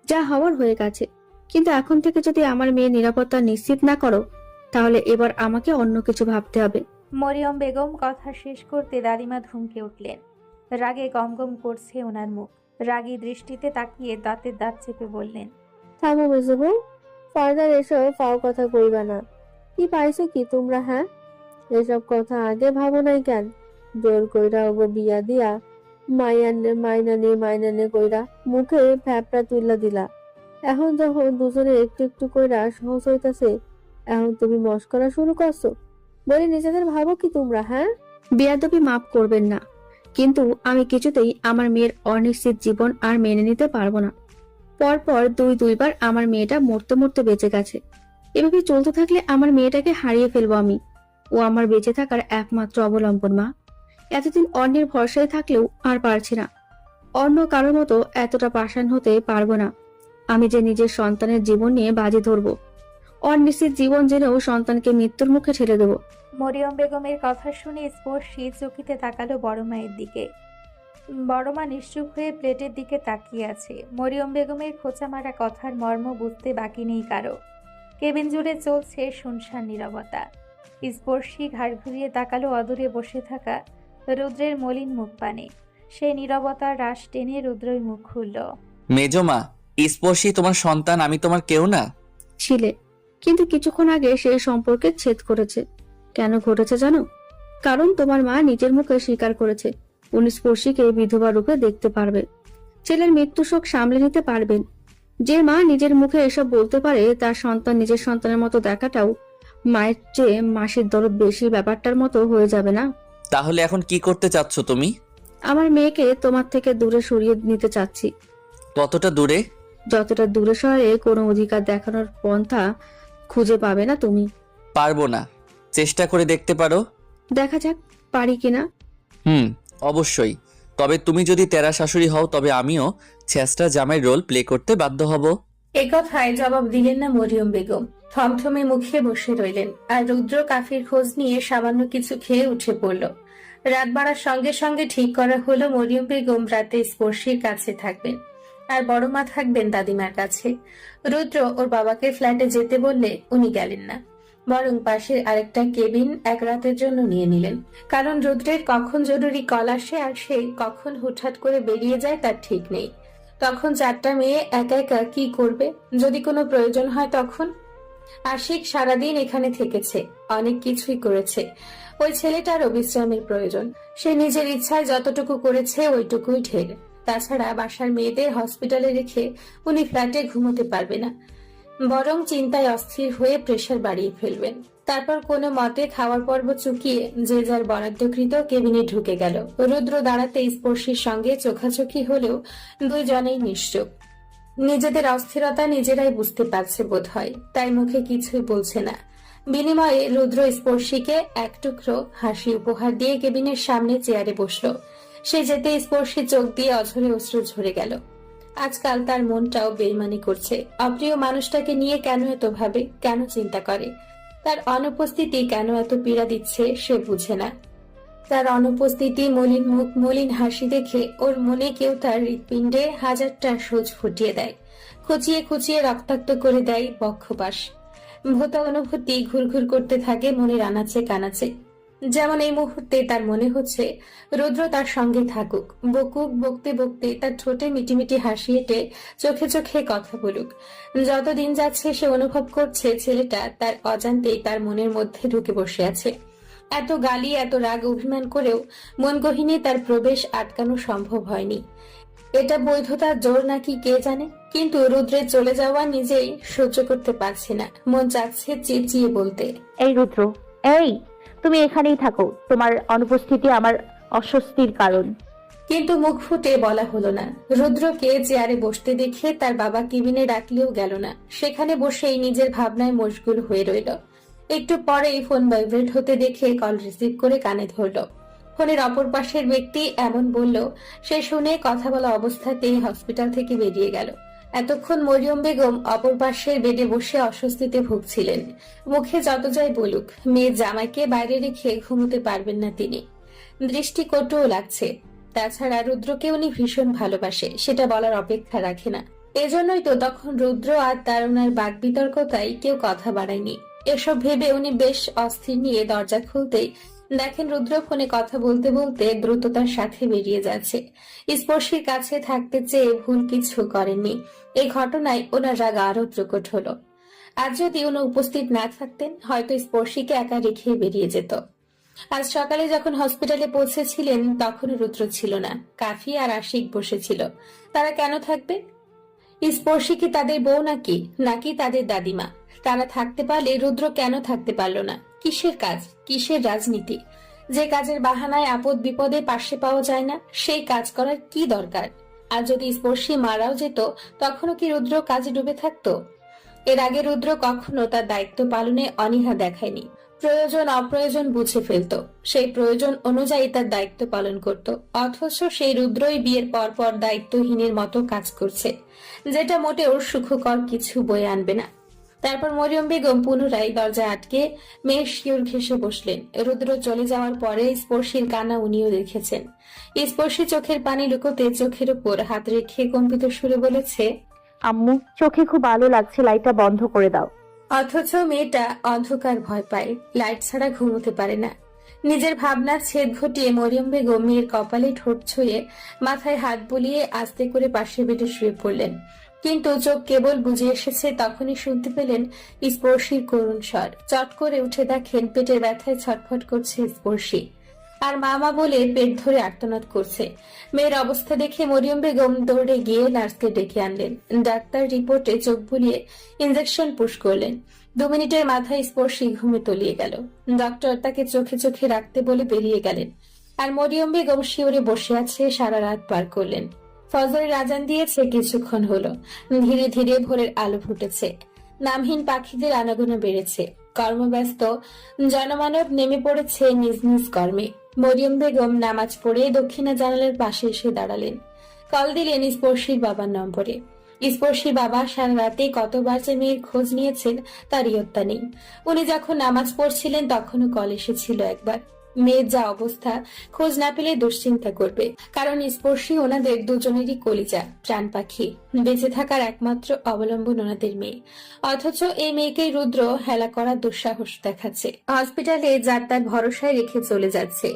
যা হওয়ার হয়ে গেছে, কিন্তু এখন থেকে যদি আমার মেয়ের নিরাপত্তা নিশ্চিত না করো তাহলে এবার আমাকে অন্য কিছু ভাবতে হবে। মরিয়ম বেগম কথা শেষ করতে দাদিমা ধমকে উঠলেন। রাগে গমগম করছে ওনার মুখ। রাগী দৃষ্টিতে তাকিয়ে দাঁতের দাঁত চেপে বললেন, থামো মেজবু, ফার্দার এসব ফাও কথা কইবা না। কি পাইছো কি তোমরা? হ্যাঁ, এসব কথা আগে ভাবো নাই কেন? জোর কইরা ওগো বিয়া দিয়া মাইনানে কইরা মুখে ফ্যাপটা তুইলা দিলা। এখন যখন দুজনে একটু একটু কইরা সহজ হইতাছে, এখন তুমি মস্করা শুরু করছো। বলি নিজেদের ভাবো কি তোমরা? হ্যাঁ, বেয়াদবি মাফ করবেন না, কিন্তু আমি কিছুতেই আমার মেয়ের অনিশ্চিত জীবন আর মেনে নিতে পারবো না। পরপর দুইবার আমার মেয়েটা মরতে মরতে বেঁচে গেছে। এভাবে চলতে থাকলে আমার মেয়েটাকে হারিয়ে ফেলবো আমি। ও আমার বেঁচে থাকার একমাত্র অবলম্বন মা। এতদিন অন্যের ভরসায় থাকলেও আর পারছি না। অন্য কারোর মতো এতটা পাষাণ হতে পারবো না। আমি যে নিজের সন্তানের জীবন নিয়ে বাজি ধরবো। অনিশ্চিত জীবন জেনেও সন্তানকে মৃত্যুর মুখে ঠেলে দেবো। মরিয়ম বেগমের কথা শুনে স্পর্শী চকিতে তাকালো বড় মায়ের দিকে। বড় মা নিশ্চুপ হয়ে প্লেটের দিকে তাকিয়ে আছে। মরিয়ম বেগমের খোঁচা মারা কথার মর্ম বুঝতে বাকি নেই কারো। কেবিন জুড়ে চলছে শুনশান নীরবতা। স্পর্শী ঘাড় ঘুরিয়ে তাকালো অদূরে বসে থাকা রুদ্রের মলিন মুখ পানে। সেই নীরবতার রাশ টেনে রুদ্রই মুখ খুলল। মেজো মা, স্পর্শী তোমার সন্তান, আমি তোমার কেউ না? ছিলে, কিন্তু কিছুক্ষণ আগে সেই সম্পর্কে ছেদ করেছে। কেন ঘটেছে জানো? কারণ তোমার মা নিজের মুখে স্বীকার করেছে উনি স্পর্শীকে বিধবা রূপে দেখতে পারবেন। ছেলের মৃত্যু শোক সামলে নিতে পারবেন। যে মা নিজের মুখে এসব বলতে পারে তার সন্তান নিজের সন্তানের মতো দেখাটাও মায়ের চেয়ে মাসের দরদ বেশি ব্যাপারটার মতো হয়ে যাবে না? তাহলে এখন কি করতে চাচ্ছ তুমি? আমার মেয়েকে তোমার থেকে দূরে সরিয়ে নিতে চাচ্ছি। কতটা দূরে? যতটা দূরে সরে কোনো অধিকার দেখানোর পন্থা খুঁজে পাবে না তুমি। পারবো না, চেষ্টা করে দেখতে পারো। দেখা যাক পারি কিনা। অবশ্যই, তবে তুমি যদি তেরা শাশুড়ি হও তবে আমিও ছেঁচড়া জামাইয়ের রোল প্লে করতে বাধ্য হব। এ কথায় জবাব দিলেন না মরিয়ম বেগম। থমথমে মুখে বসে রইলেন। আর রুদ্র কাফির খোঁজ নিয়ে সামান্য কিছু খেয়ে উঠে পড়ল। রাত বাড়ার সঙ্গে সঙ্গে ঠিক করা হলো মরিয়ম বেগম রাতে স্পর্শীর কাছে থাকবেন, আর বড় মা থাকবেন দাদিমার কাছে। রুদ্র ওর বাবাকে ফ্ল্যাটে যেতে বললে উনি গেলেন না, বরং পাশের আরেকটা কেবিন এক রাতের জন্য নিয়ে নিলেন। কারণ রুদ্রের কখন জরুরি কল আসে আর সে কখন হুটহাট করে বেরিয়ে যায় তার ঠিক নেই। তখন 4টা মেয়ে একা একা কি করবে? যদি কোনো প্রয়োজন হয় তখন? আশিক সারাদিন এখানে থেকেছে, অনেক কিছুই করেছে। ওই ছেলেটারও বিশ্রামের প্রয়োজন। সে নিজের ইচ্ছায় যতটুকু করেছে ওইটুকুই ঢের। তাছাড়া বাসার মেয়েদের হসপিটালে রেখে উনি ফ্ল্যাটে ঘুমোতে পারবে না, বরং চিন্তায় অস্থির হয়ে প্রেশার বাড়িয়ে ফেলবেন। তারপর কোনো মতে খাওয়ার পর্ব চুকিয়ে যে যার বরাদ্দকৃত কেবিনে ঢুকে গেল। রুদ্র দাঁড়াতে স্পর্শীর সঙ্গে চোখাচোখি হলেও দুইজনেই নিশ্চুপ। নিজেদের অস্থিরতা নিজেরাই বুঝতে পারছে বোধ হয়, তাই মুখে কিছুই বলছে না। বিনিময়ে রুদ্র স্পর্শীকে এক টুকরো হাসি উপহার দিয়ে কেবিনের সামনে চেয়ারে বসলো। সে যেতে স্পর্শী চোখ দিয়ে অঝরে অশ্রু ঝরে গেল। আজকাল তার মনটাও বেইমানি করছে। অপ্রিয় মানুষটাকে নিয়ে কেন এত ভাবে, কেন চিন্তা করে? তার অনুপস্থিতি কেন এত পীড়া দিচ্ছে সে বুঝে না। তার অনুপস্থিতি, মলিন মুখ, মলিন হাসি দেখে ওর মনে কেউ তার হৃৎপিণ্ডে হাজারটা সূচ ফুটিয়ে দেয়, খুঁচিয়ে খুঁচিয়ে রক্তাক্ত করে দেয় বক্ষপাশ। ভূত অনুভূতি ঘুরঘুর করতে থাকে মনের আনাচে কানাচে। যেমন এই মুহূর্তে তার মনে হচ্ছে রুদ্র তার সঙ্গে থাকুক, বকুক, বকতে বকতে তার ঠোঁটে মিটিমিটি হাসি এঁটে চোখে চোখে কথা বলুক। যতদিন যাচ্ছে সে অনুভব করছে ছেলেটা তার অজান্তেই তার মনের মধ্যে ঢুকে বসে আছে। এত গালি, এত রাগ, অভিমান করেও মন গহীনে তার প্রবেশ আটকানো সম্ভব হয়নি। এটা বৈধতার জোর নাকি কে জানে, কিন্তু রুদ্রের চলে যাওয়া নিজেই সহ্য করতে পারছে না। মন চাচ্ছে চেঁচিয়ে বলতে, এই রুদ্র, এই তুমি এখানেই থাকো, তোমার অনুপস্থিতি আমার অস্বস্তির কারণ। কিন্তু মুখ ফুটে বলা হলো না। রুদ্রকে চেয়ারে বসতে দেখে তার বাবা কেবিনে ডাকলেও গেল না, সেখানে বসেই নিজের ভাবনায় মশগুল হয়ে রইল। একটু পরেই ফোন ভাইব্রেট হতে দেখে কল রিসিভ করে কানে ধরল। ফোনের অপর পাশের ব্যক্তি এমন বলল, সে শুনে কথা বলা অবস্থাতেই হসপিটাল থেকে বেরিয়ে গেল। এতক্ষণ মরিয়ম বেগম অপর পাশের বেডে বসে অস্বস্তিতে ভুগছিলেন। মুখে যত যাই বলুক, মেয়ের জামাইকে বাইরে রেখে ঘুমোতে পারবেন না তিনি। দৃষ্টি কটুও লাগছে। তাছাড়া রুদ্রকে উনি ভীষণ ভালোবাসে, সেটা বলার অপেক্ষা রাখে না। এজন্যই তো তখন রুদ্র আর তারুণার বাক বিতর্কতায় কেউ কথা বাড়ায়নি। এসব ভেবে উনি বেশ অস্থির নিয়ে দরজা খুলতেই দেখেন রুদ্র ফোনে কথা বলতে বলতে দ্রুততার সাথে বেরিয়ে যাচ্ছে। স্পর্শীর কাছে থাকতে চেয়ে ভুল কিছু করেননি। এই ঘটনায় ওনার রাগ আরো প্রকট হলো। আজ যদি উনি উপস্থিত না থাকতেন হয়তো স্পর্শীকে একা রেখে বেরিয়ে যেত। আজ সকালে যখন হসপিটালে পৌঁছেছিলেন তখন রুদ্র ছিল না, কাফি আর আশিক বসেছিল। তারা কেন থাকবে? স্পর্শী কি তাদের বউ নাকি, নাকি তাদের দাদিমা? তারা থাকতে পারলে রুদ্র কেন থাকতে পারল না? কিসের কাজ, কিসের রাজনীতি? যে কাজের বাহানায় আপদ বিপদে পাশে পাওয়া যায় না, সেই কাজ করার কি দরকার? আর যদি স্পর্শী মারাও যেত তখনও কি রুদ্র কাজে ডুবে থাকতো? এর আগে রুদ্র কখনো তার দায়িত্ব পালনে অনীহা দেখায়নি। প্রয়োজন অপ্রয়োজন বুঝে ফেলতো, সেই প্রয়োজন অনুযায়ী তার দায়িত্ব পালন করত। অথচ সেই রুদ্রই বিয়ের পর পর দায়িত্বহীনের মতো কাজ করছে, যেটা মোটেও সুখকর কিছু বয়ে আনবে না। তারপর মরিয়ম বেগম পুনরায় দরজা আটকে মেয়ের শিওর ঘেঁষে বসলেন। রুদ্র চলে যাওয়ার পরে স্পর্শীর কান্না উনিও দেখেছেন। স্পর্শী চোখের পানি লুকোতে চোখের উপর হাত রেখে কম্পিত সুরে বলেছে, আম্মু, চোখে খুব আলো লাগছে, লাইটটা বন্ধ করে দাও। অথচ মেয়েটা অন্ধকার ভয় পায়, লাইট ছাড়া ঘুমোতে পারে না। নিজের ভাবনার ছেদ ঘটিয়ে মরিয়ম বেগম মেয়ের কপালে ঠোঁট ছুঁয়ে মাথায় হাত বুলিয়ে আস্তে করে পাশে বেডে শুয়ে পড়লেন। কিন্তু চোখ কেবল বুঝে এসেছে তখনই শুনতে পেলেন স্পর্শীর করুণ স্বর। চট করে উঠে দেখেন পেটের ব্যথায় ছটফট করছে স্পর্শী, আর মামা বলে পেট ধরে আর্তনাদ করছে। মেয়ের অবস্থা দেখে মরিয়ম বেগম দৌড়ে গিয়ে নার্সকে ডেকে আনলেন। ডাক্তার রিপোর্টে চোখ বুলিয়ে ইনজেকশন পুশ করলেন। 2 মিনিটের মাথায় স্পর্শী ঘুমে তলিয়ে গেল। ডক্টর তাকে চোখে চোখে রাখতে বলে বেরিয়ে গেলেন। আর মরিয়ম বেগম শিওরে বসে আছে, সারা রাত পার করলেন। ফজরের আজান দিয়েছে কিছুক্ষণ হলো। ধীরে ধীরে ভোরের আলো ফুটেছে। নামহীন পাখিদের আনাগোনা বেড়েছে। কর্মব্যস্ত জনমানব নেমে পড়েছে নিজ নিজ কর্মে। মরিয়ম বেগম নামাজ পড়ে দক্ষিণা জানালার পাশে এসে দাঁড়ালেন। কল দিলেন স্পর্শীর বাবার নম্বরে। স্পর্শীর বাবা সারা রাতে কতবার যে মেয়ের খোঁজ নিয়েছেন তার ইয়ত্তা নেই। উনি যখন নামাজ পড়ছিলেন তখনও কল এসেছিল একবার। মেয়ের যা অবস্থা, খোঁজ না পেলে দুশ্চিন্তা করবে, কারণ স্পর্শী ওনাদের দুজনেরই কলিজা, প্রাণ পাখি, বেঁচে থাকার একমাত্র অবলম্বন ওনাদের মেয়ে। অথচ এই মেয়েকেই রুদ্র হেলা করার দুঃসাহস দেখাচ্ছে। হসপিটালে যার তার ভরসায় রেখে চলে যাচ্ছে।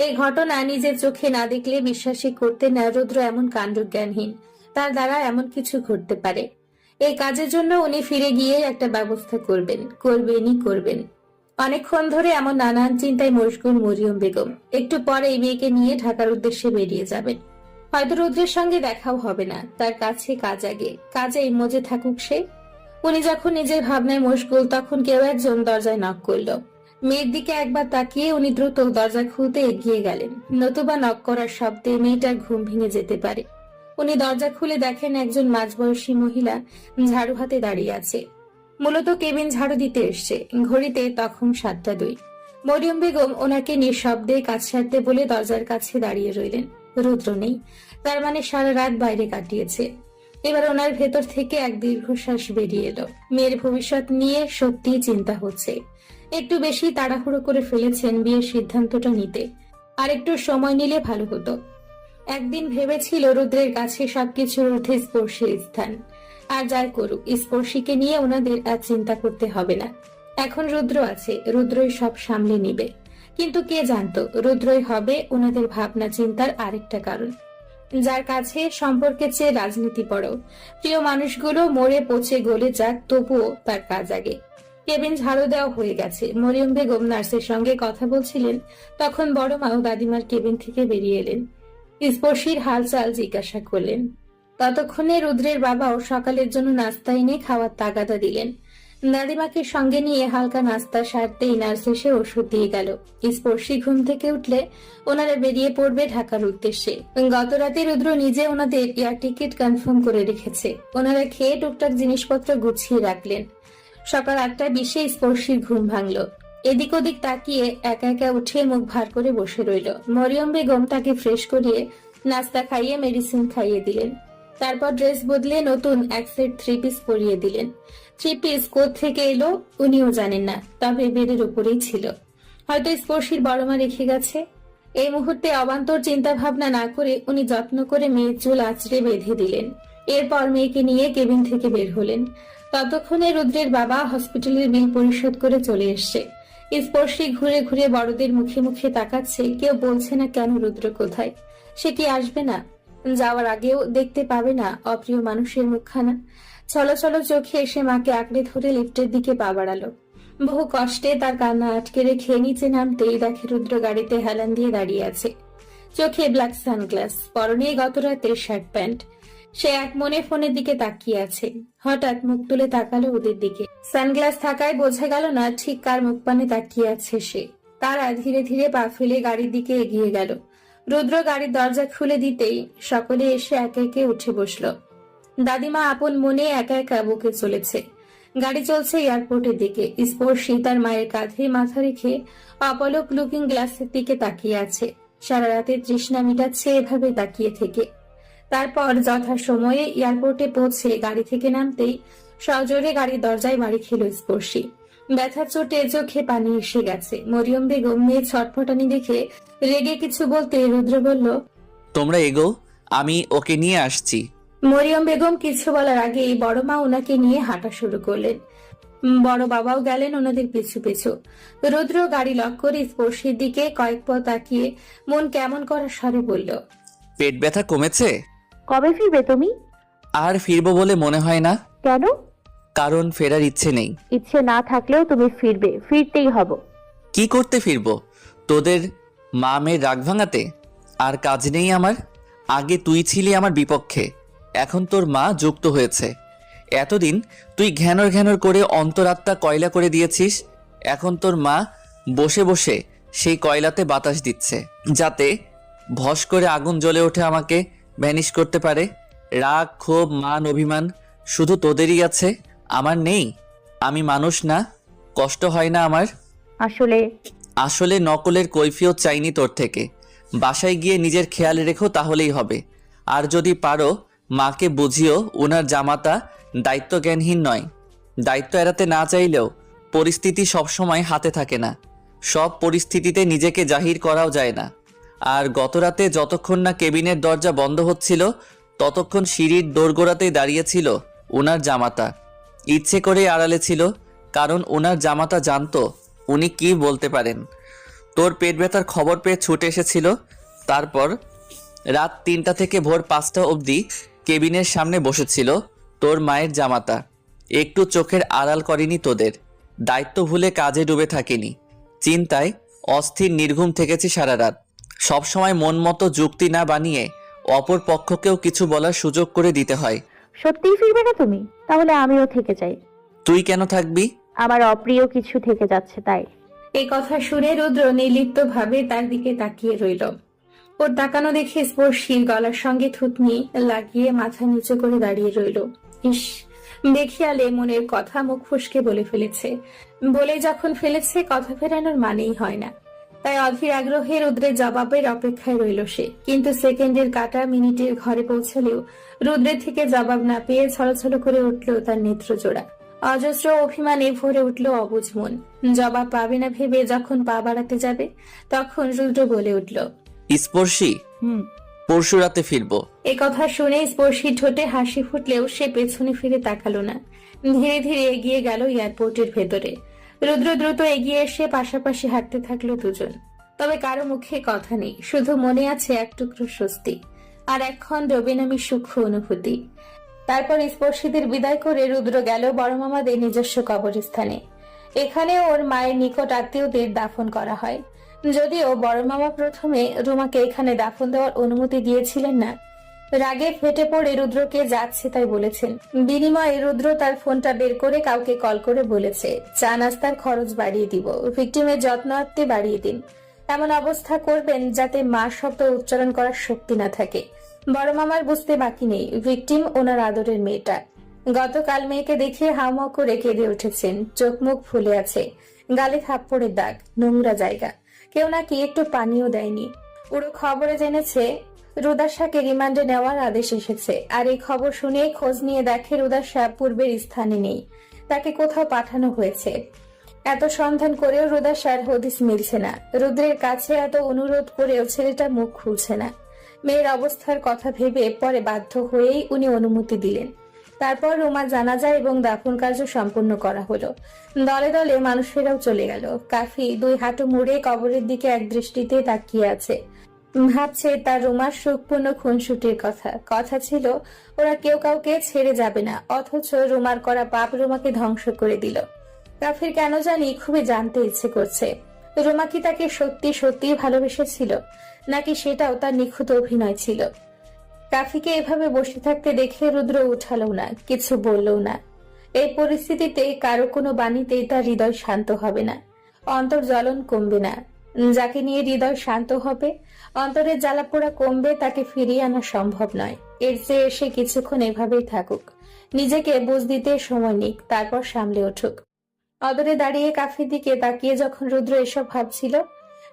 এই ঘটনা নিজের চোখে না দেখলে বিশ্বাসই করতে না রুদ্র এমন কাণ্ডজ্ঞানহীন, তার দ্বারা এমন কিছু ঘটতে পারে। এই কাজের জন্য উনি ফিরে গিয়ে একটা ব্যবস্থা করবেন। অনেকক্ষণ ধরে এমন নানান চিন্তায় মশগুল মরিয়ম বেগম। একটু পরে এই মেয়েকে নিয়ে ঢাকার উদ্দেশ্যে বেরিয়ে যাবেন। হয়তো রুদ্রের সঙ্গে দেখাও হবে না, তার কাছে কাজ আগে, কাজেই মজে থাকুক সে। উনি যখন নিজের ভাবনায় মশগুল তখন কেউ একজন দরজায় নক করলো। মেয়ের দিকে একবার তাকিয়ে উনি দ্রুত দরজা খুলতে এগিয়ে গেলেন, নতুবা নক করার শব্দে মেয়েটার ঘুম ভেঙে যেতে পারে। উনি দরজা খুলে দেখেন একজন মাঝবয়সী মহিলা ঝাড়ু হাতে দাঁড়িয়ে আছে। মূলত কেবিন ঝাড়ু দিতে এসছে। ঘড়িতে তখন 7:02। মরিয়ম বেগম ওনাকে নিঃশব্দে কাজ সারতে বলে দরজার কাছে দাঁড়িয়ে রইলেন। রুদ্র নেই, তার মানে সারা রাত বাইরে কাটিয়েছে। এবার ওনার ভেতর থেকে এক দীর্ঘশ্বাস বেরিয়ে এলো। মেয়ের ভবিষ্যৎ নিয়ে সত্যিই চিন্তা হচ্ছে। একটু বেশি তাড়াহুড়ো করে ফেলেছেন বিয়ের সিদ্ধান্তটা নিতে। আর একটু সময় নিলে ভালো হতো। একদিন ভেবেছিল রুদ্রের কাছে সবকিছুর ঊর্ধ্বে স্পর্শের স্থান। আর যাই করুক, স্পর্শীকে নিয়ে ওনাদের আর চিন্তা করতে হবে না। এখন রুদ্র আছে, রুদ্রই সব সামলে নিবে। কিন্তু কে জানতো রুদ্রই হবে ওনাদের ভাবনা চিন্তার আরেকটা কারণ, যার কাছে সম্পর্কের চেয়ে রাজনীতি বড়। প্রিয় মানুষগুলো মরে পচে গলে যাক, তবুও তার কাজ আগে। কেবিন ঝাড়ু দেওয়া হয়ে গেছে। মরিয়ম বেগম নার্সের সঙ্গে কথা বলছিলেন, তখন বড় মা ও দাদিমার কেবিন থেকে বেরিয়ে এলেন। স্পর্শীর হালচাল জিজ্ঞাসা করলেন। ততক্ষণে রুদ্রের বাবাও সকালের জন্য নাস্তা এনে খাওয়ার তাগাদা দিলেন। দাদিমাকে সঙ্গে নিয়ে হালকা নাস্তা সারতেই নার্স এসে ওষুধ দিয়ে গেল। স্পর্শী ঘুম থেকে উঠলে ওনারা বেরিয়ে পড়বে ঢাকার উদ্দেশ্যে। গত রাতে রুদ্র নিজে ওনাদের এয়ার টিকিট কনফার্ম করে রেখেছে। ওনারা খেয়ে টুকটাক জিনিসপত্র গুছিয়ে রাখলেন। সকাল 8:20 স্পর্শীর ঘুম ভাঙল। এদিক ওদিক তাকিয়ে একা একা উঠে মুখ ভার করে বসে রইল। মরিয়ম বেগম তাকে ফ্রেশ করিয়ে নাস্তা খাইয়ে মেডিসিন খাইয়ে দিলেন। তারপর ড্রেস বদলে নতুন এক সেট 3 পিস পরিয়ে দিলেন। 3 পিস থেকে এলো উনিও জানেন না, তবে বেডের উপরেই ছিল। হয়তো স্পর্শীর বড়মা রেখে গেছে। এই মুহূর্তে অবান্তর চিন্তা ভাবনা না করে উনি যত্ন করে মেয়ের চুল আঁচড়ে বেঁধে দিলেন। এরপর মেয়েকে নিয়ে কেবিন থেকে বের হলেন। ততক্ষণে রুদ্রের বাবা হসপিটালের বিল পরিশোধ করে চলে এসছে। স্পর্শী ঘুরে ঘুরে বড়দের মুখে মুখে তাকাচ্ছে। কেউ বলছে না কেন রুদ্র কোথায়। সে কি আসবে না? যাওয়ার আগেও দেখতে পাবে না অপ্রিয় মানুষের মুখখানা? চলো চলো চোখে এসে মাকে আঁকড়ে ধরে লিফটের দিকে পা বাড়ালো। বহু কষ্টে তার কান্না আটকে রেখে নিচে নামতেই দেখে রুদ্র গাড়িতে হেলান দিয়ে দাঁড়িয়ে আছে। চোখে ব্ল্যাক সানগ্লাস, পরনে গত রাতের শার্ট প্যান্ট। সে এক মনে ফোনের দিকে তাকিয়ে আছে। হঠাৎ মুখ তুলে তাকালো ওদের দিকে। সানগ্লাস থাকায় বোঝা গেল না ঠিক কার মুখ পানে তাকিয়ে আছে সে। তারা ধীরে ধীরে পা ফেলে গাড়ির দিকে এগিয়ে গেল। রুদ্র গাড়ির দরজা খুলে দিতেই সকলে এসে একে একে উঠে বসলো। দাদিমা আপন মনে একা একা বুকে চলেছে। গাড়ি চলছে এয়ারপোর্টের দিকে। স্পর্শী তার মায়ের কাঁধে মাথা রেখে অপলক লুকিং গ্লাসের দিকে তাকিয়ে আছে। সারা রাতে তৃষ্ণা মিটাচ্ছে এভাবে তাকিয়ে থেকে। তারপর যথা সময়ে এয়ারপোর্টে পৌঁছে গাড়ি থেকে নামতেই সজোরে গাড়ির দরজায় বাড়ি খেল স্পর্শী। ব্যথার চোটে চোখে পানি এসে গেছে। মরিয়ম বেগম মেয়ে ছটফটানি দেখে রেগে কিছু বলতে রুদ্র বলল, তোমরা এগো, আমি ওকে নিয়ে আসছি। মরিয়ম বেগম কিছু বলার আগেই বড় মা ওনাকে নিয়ে হাঁটা শুরু করলেন। বড় বাবাও গেলেন ওনাদের পিছু পিছু। রুদ্র গাড়ি লক করে স্পর্শীর দিকে কয়েক পা তাকিয়ে মন কেমন করার স্বরে বলল, পেট ব্যথা কমেছে? কবে ফিরবে তুমি? আর ফিরবো বলে মনে হয় না। কেন? কারণ ফেরার ইচ্ছে নেই। ইচ্ছে না থাকলেও তুমি ফিরবে, ফিরতেই হবে। কি করতে ফিরবো? তোদের মা মেয়ের রাগ ভাঙাতে? আর কাজ নেই আমার? আগে তুই ছিলি আমার বিপক্ষে, এখন তোর মা যুক্ত হয়েছে। এতদিন তুই ঘ্যানর ঘ্যানর করে অন্তরাত্মা কয়লা করে দিয়েছিস। এখন তোর মা বসে বসে সেই কয়লাতে বাতাস দিচ্ছে, যাতে ভস করে আগুন জ্বলে ওঠে, আমাকে ভ্যানিশ করতে পারে। রাগ, ক্ষোভ, মান, অভিমান শুধু তোদেরই আছে, আমার নেই। আমি মানুষ না? কষ্ট হয় না আমার? আসলে নকলের কৈফিয়ত চাইনি তোর থেকে। বাসায় গিয়ে নিজের খেয়াল রেখো, তাহলেই হবে। আর যদি পারো মাকে বুঝিও ওনার জামাতা দায়িত্বজ্ঞানহীন নয়। দায়িত্ব এড়াতে না চাইলেও পরিস্থিতি সবসময় হাতে থাকে না। সব পরিস্থিতিতে নিজেকে জাহির করাও যায় না। আর গতরাতে যতক্ষণ না কেবিনের দরজা বন্ধ হচ্ছিল ততক্ষণ সিঁড়ির দোরগোড়াতেই দাঁড়িয়েছিল ওনার জামাতা। ইচ্ছে করে আড়ালে ছিল, কারণ ওনার জামাতা জানতো উনি কি বলতে পারেন। তোর পেট ব্যথার খবর পেয়ে ছুটে এসেছিল। তারপর রাত 3টা থেকে ভোর 5টা অবধি কেবিনের সামনে বসেছিল তোর মায়ের জামাতা। একটু চোখের আড়াল করেনি তোদের। দায়িত্ব ভুলে কাজে ডুবে থাকেনি। চিন্তায় অস্থির নির্ঘুম থেকেছি সারা রাত। সবসময় মন মতো যুক্তি না বানিয়ে অপর পক্ষকেও কিছু বলার সুযোগ করে দিতে হয়। সত্যিই ফিরবে না তুমি? তাহলে আমিও থেকে যাই। তুই কেন থাকবি? আমার অপ্রিয় কিছু থেকে যাচ্ছে তাই। এই কথা শুনে রুদ্র নির্লিপ্ত ভাবে তার দিকে তাকিয়ে রইল। ওর তাকানো দেখে স্পর্শীর গলার সঙ্গে থুতনি লাগিয়ে মাথা নিচু করে দাঁড়িয়ে রইল। ইস, দেখিয়ালে মনের কথা মুখ ফুসকে বলে ফেলেছে। বলে যখন ফেলেছে কথা ফেরানোর মানেই হয় না। তাই অধীর আগ্রহে রুদ্রের জবাবের অপেক্ষায় রইল সে। কিন্তু সেকেন্ডের কাটা মিনিটের ঘরে পৌঁছলেও রুদ্রের থেকে জবাব না পেয়ে ছলছল করে উঠল তার নেত্রজোড়া। অজস্র অভিমানে ভরে উঠল অবুঝ মন। জবাব পাবে না ভেবে যখন পা বাড়াতে যাবে তখন রুদ্র বলে উঠল, স্পর্শী, পরশু রাতে ফিরবো। এ কথা শুনে স্পর্শী ঠোঁটে হাসি ফুটলেও সে পেছনে ফিরে তাকালো না। ধীরে ধীরে এগিয়ে গেল এয়ারপোর্টের ভেতরে। রুদ্র দ্রুত এগিয়ে এসে পাশাপাশি হাঁটতে থাকলো দুজন। তবে কারো মুখে কথা নেই, শুধু মনে আছে এক টুকরো স্বস্তি আর একখণ্ড বেনামি সূক্ষ্ম অনুভূতি। তারপর স্পর্শীদের বিদায় করে রুদ্র গেল বড় মামাদের নিজস্ব কবরস্থানে। এখানে ওর মায়ের নিকট আত্মীয়দের দাফন করা হয়। যদিও বড় মামা প্রথমে রুমাকে এখানে দাফন দেওয়ার অনুমতি দিয়েছিলেন না, রাগে ফেটে পড়ে রুদ্রকে যাচ্ছে তাই বলেছেন। বিনিময়ে রুদ্র তার ফোনটা বের করে কাউকে কল করে বলেছে, চা নাস্তার খরচ বাড়িয়ে দিব, ভিকটিমের যত্নার্থে বাড়িয়ে দিন। এমন অবস্থা করবেন যাতে মা শব্দ উচ্চারণ করার শক্তি না থাকে। বড় মামার বুঝতে বাকি নেই ভিকটিম ওনার আদরের মেয়েটা। গতকাল মেয়েকে দেখে হাউমাউ করে কেঁদে উঠেছেন, চোখ মুখ ফুলে আছে, গালে থাপ্পড়ের দাগ, নোংরা জায়গা। কেউ নাকি একটু পানিও দেয়নি। পুরো খবরে জেনেছে রুদাসাকে রিমান্ডে নেওয়ার আদেশ এসেছে। আর এই খবর শুনে খোঁজ নিয়ে দেখে রুদাসা পূর্বের স্থানে নেই, তাকে কোথাও পাঠানো হয়েছে। এত সন্ধান করেও রুদাসার হদিস মিলছে না। রুদ্রের কাছে এত অনুরোধ করেও ছেলেটা মুখ খুলছে না। মেয়ের অবস্থার কথা ভেবে পরে বাধ্য হয়েই উনি অনুমতি দিলেন। তারপর রুমা জানাজা এবং দাফন কার্য সম্পন্ন করা হলো। দলে দলে মানুষেরাও চলে গেল। কাফি দুই হাঁটু মুড়ে কবরের দিকে এক দৃষ্টিতে তাকিয়ে আছে। ভাবছে তার রুমার সুখপূর্ণ খুনসুটির কথা ছিল ওরা কেউ কাউকে ছেড়ে যাবে না, অথচ রুমার করা পাপ রুমাকে ধ্বংস করে দিল। কাফির কেন জানি খুবই জানতে ইচ্ছে করছে, রুমা কি তাকে সত্যি সত্যি ভালোবেসেছিল নাকি সেটাও তার নিখুঁত অভিনয় ছিল। কাফিকে এভাবে বসে থাকতে দেখে রুদ্র উঠালো না, কিছু বললেও না। এই পরিস্থিতিতে কারো কোনো বাণীতেই তার হৃদয় শান্ত হবে না, অন্তর জ্বলন কমবে না। যাকে নিয়ে হৃদয় শান্ত হবে, অন্তরের জ্বালাপোড়া কমবে, তাকে ফিরিয়ে আনা সম্ভব নয়। এর চেয়ে এসে কিছুক্ষণ এভাবেই থাকুক, নিজেকে বুঝ দিতে সময় নিক, তারপর সামলে উঠুক। অদরে দাঁড়িয়ে কাফির দিকে তাকিয়ে যখন রুদ্র এসব ভাবছিল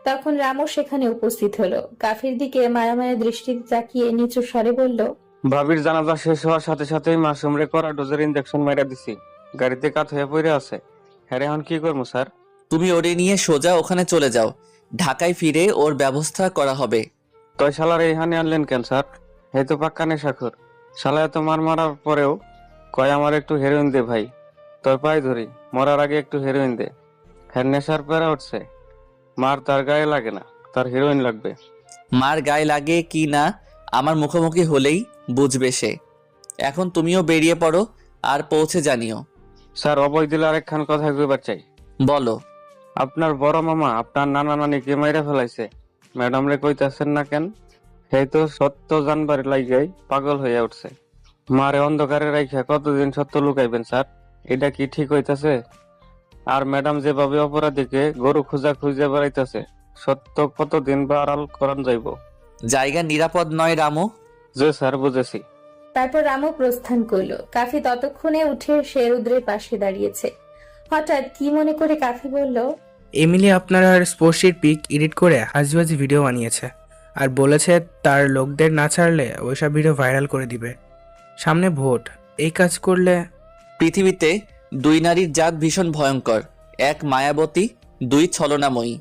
তখন রামও সেখানে উপস্থিত হলো। কাফির দিকে মায়া মায়া দৃষ্টিতে তাকিয়ে নিচু স্বরে বলল, ভাবির জানাজা শেষ হওয়ার সাথে সাথেই মাসুমরে করা ডোজের ইনজেকশন মাইরা দিছি। গাড়িতে কাত হয়ে পড়ে আছে। হ্যাঁ, এখন কি করবো স্যার? তুমি ওরে নিয়ে সোজা ওখানে চলে যাও, ঢাকায় ফিরে ওর ব্যবস্থা করা হবে। তয় শালার এইখানে আনলেন কেন স্যার? হে তো পাক্কা নেশাখোর। শালা এত মারার পরেও কয় আমার একটু হেরোইন দে ভাই। তোর পায়ে ধরি, মরার আগে একটু হেরোইন দে। হ্যাঁ, নেশার পেরা উঠছে। মার তার গায়ে লাগে না, তার হিরোইন লাগবে। মার গায়ে লাগে কি না আমার মুখোমুখি হলেই বুঝবে সে। এখন তুমিও বেরিয়ে পড়ো আর পৌঁছে জানিও। স্যার, অবৈ দিলে আরেকখান কথা কইবার চাই। বলো। আপনার বড় মামা আপনার নানা নানিকে মাইরা ফেলাইছে। ম্যাডাম রে কইতাছেন না কেন? সেই তো সত্য জানবার লাগাই পাগল হইয়া উঠছে। মারে অন্ধকারে রাইখা কতদিন সত্য লুকাইবেন স্যার? এটা কি ঠিক হইতাছে? আর ম্যাডাম যেভাবে অপরাধীকে গরু খুঁজা খুঁজে বেড়াইতেছে, সত্য কতদিন বা আড়াল করান যাইব? জায়গা নিরাপদ নয় রামু। যে স্যার, বুঝেছি। তারপর রামও প্রস্থান করলো। কাফি ততক্ষণে উঠে সে রুদ্রের পাশে দাঁড়িয়েছে। হঠাৎ কি মনে করে কাফি বলল, এমিলি আপনার আর স্পর্শীর পিক এডিট করে হাজিবাজি ভিডিও বানিয়েছে আর বলেছে তার লোকদের না ছাড়লে ওইসব ভিডিও ভাইরাল করে দিবে। সামনে ভোট, এই কাজ করলে পৃথিবীতে দুই নারীর জাত ভীষণ ভয়ঙ্কর, এক মায়াবতী, দুই ছলনাময়ী।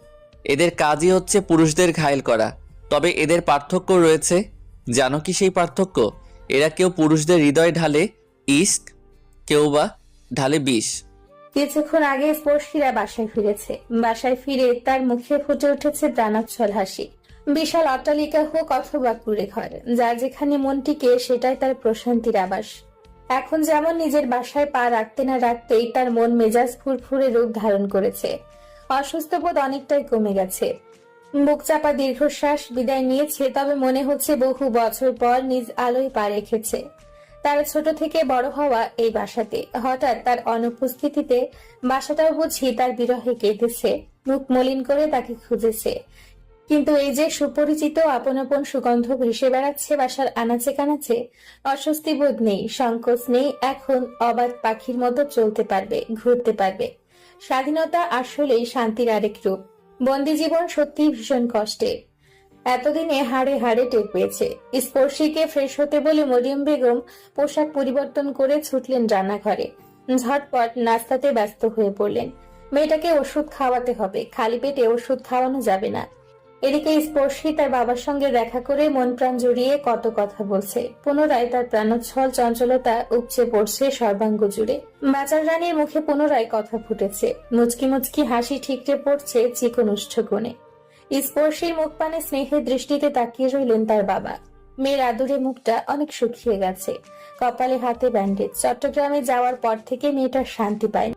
এদের কাজই হচ্ছে পুরুষদের ঘায়েল করা। তবে এদের পার্থক্য রয়েছে। জানো কি সেই পার্থক্য? এরা কেউ পুরুষদের হৃদয় ঢালে ইস্ক, কেউ বা ঢালে বিষ। কিছুক্ষণ আগে স্পর্শীরা বাসায় ফিরেছে। বাসায় ফিরে তার মুখে ফুটে উঠেছে প্রাণোচ্ছল হাসি। বিশাল অট্টালিকা হোক অথবা কুড়ে ঘর, যার যেখানে মন টিকে সেটাই তার প্রশান্তির আবাস। এখন যেমন নিজের বাসায় পা রাখতে না রাখতেই তার মন মেজাজ ফুরফুরে রূপ ধারণ করেছে। অসুস্থ বোধ অনেকটাই কমে গেছে। বুক চাপা দীর্ঘশ্বাস বিদায় নিয়েছে, তবে মনে হচ্ছে বহু বছর পর নিজ আলোয় পা রেখেছে। তার ছোট থেকে বড় হওয়া এই বাসাতে হঠাৎ তার অনুপস্থিতিতে বাসাটাও বুঝি তার বিরহে কেঁদেছে, মুখ মলিন করে তাকে খুঁজেছে। কিন্তু এই যে সুপরিচিত আপন আপন সুগন্ধ ভেসে বেড়াচ্ছে বাসার আনাচে কানাচে, অস্বস্তি বোধ নেই, সংকোচ নেই। এখন অবাধ পাখির মতো চলতে পারবে, ঘুরতে পারবে। স্বাধীনতা আসলেই শান্তির আরেক রূপ। বন্দি জীবন সত্যিই ভীষণ কষ্টের। এতদিনে হাড়ে হাড়ে টের পেয়েছে। স্পর্শীকে ফ্রেশ হতে বলে মরিয়ম বেগম পোশাক পরিবর্তন করে ছুটলেন রান্নাঘরে। ঝটপট নাস্তাতে ব্যস্ত হয়ে পড়লেন। মেয়েটাকে ওষুধ খাওয়াতে হবে, খালি পেটে ওষুধ খাওয়ানো যাবে না। এদিকে স্পর্শী তার বাবার সঙ্গে দেখা করে মন প্রাণ জড়িয়ে কত কথা বলছে। পুনরায় তার প্রাণোচ্ছল চঞ্চলতা উপচে পড়ছে সর্বাঙ্গ জুড়ে। বাচার রানীর মুখে পুনরায় কথা ফুটেছে, মুচকি মুচকি হাসি ঠিকরে পড়ছে চিকন উষ্ঠ কোণে। স্পর্শীর মুখ পানে স্নেহের দৃষ্টিতে তাকিয়ে রইলেন তার বাবা। মেয়ের আদুরে মুখটা অনেক শুকিয়ে গেছে, কপালে হাতে ব্যান্ডেজ। চট্টগ্রামে যাওয়ার পর থেকে মেয়েটার শান্তি পায়নি।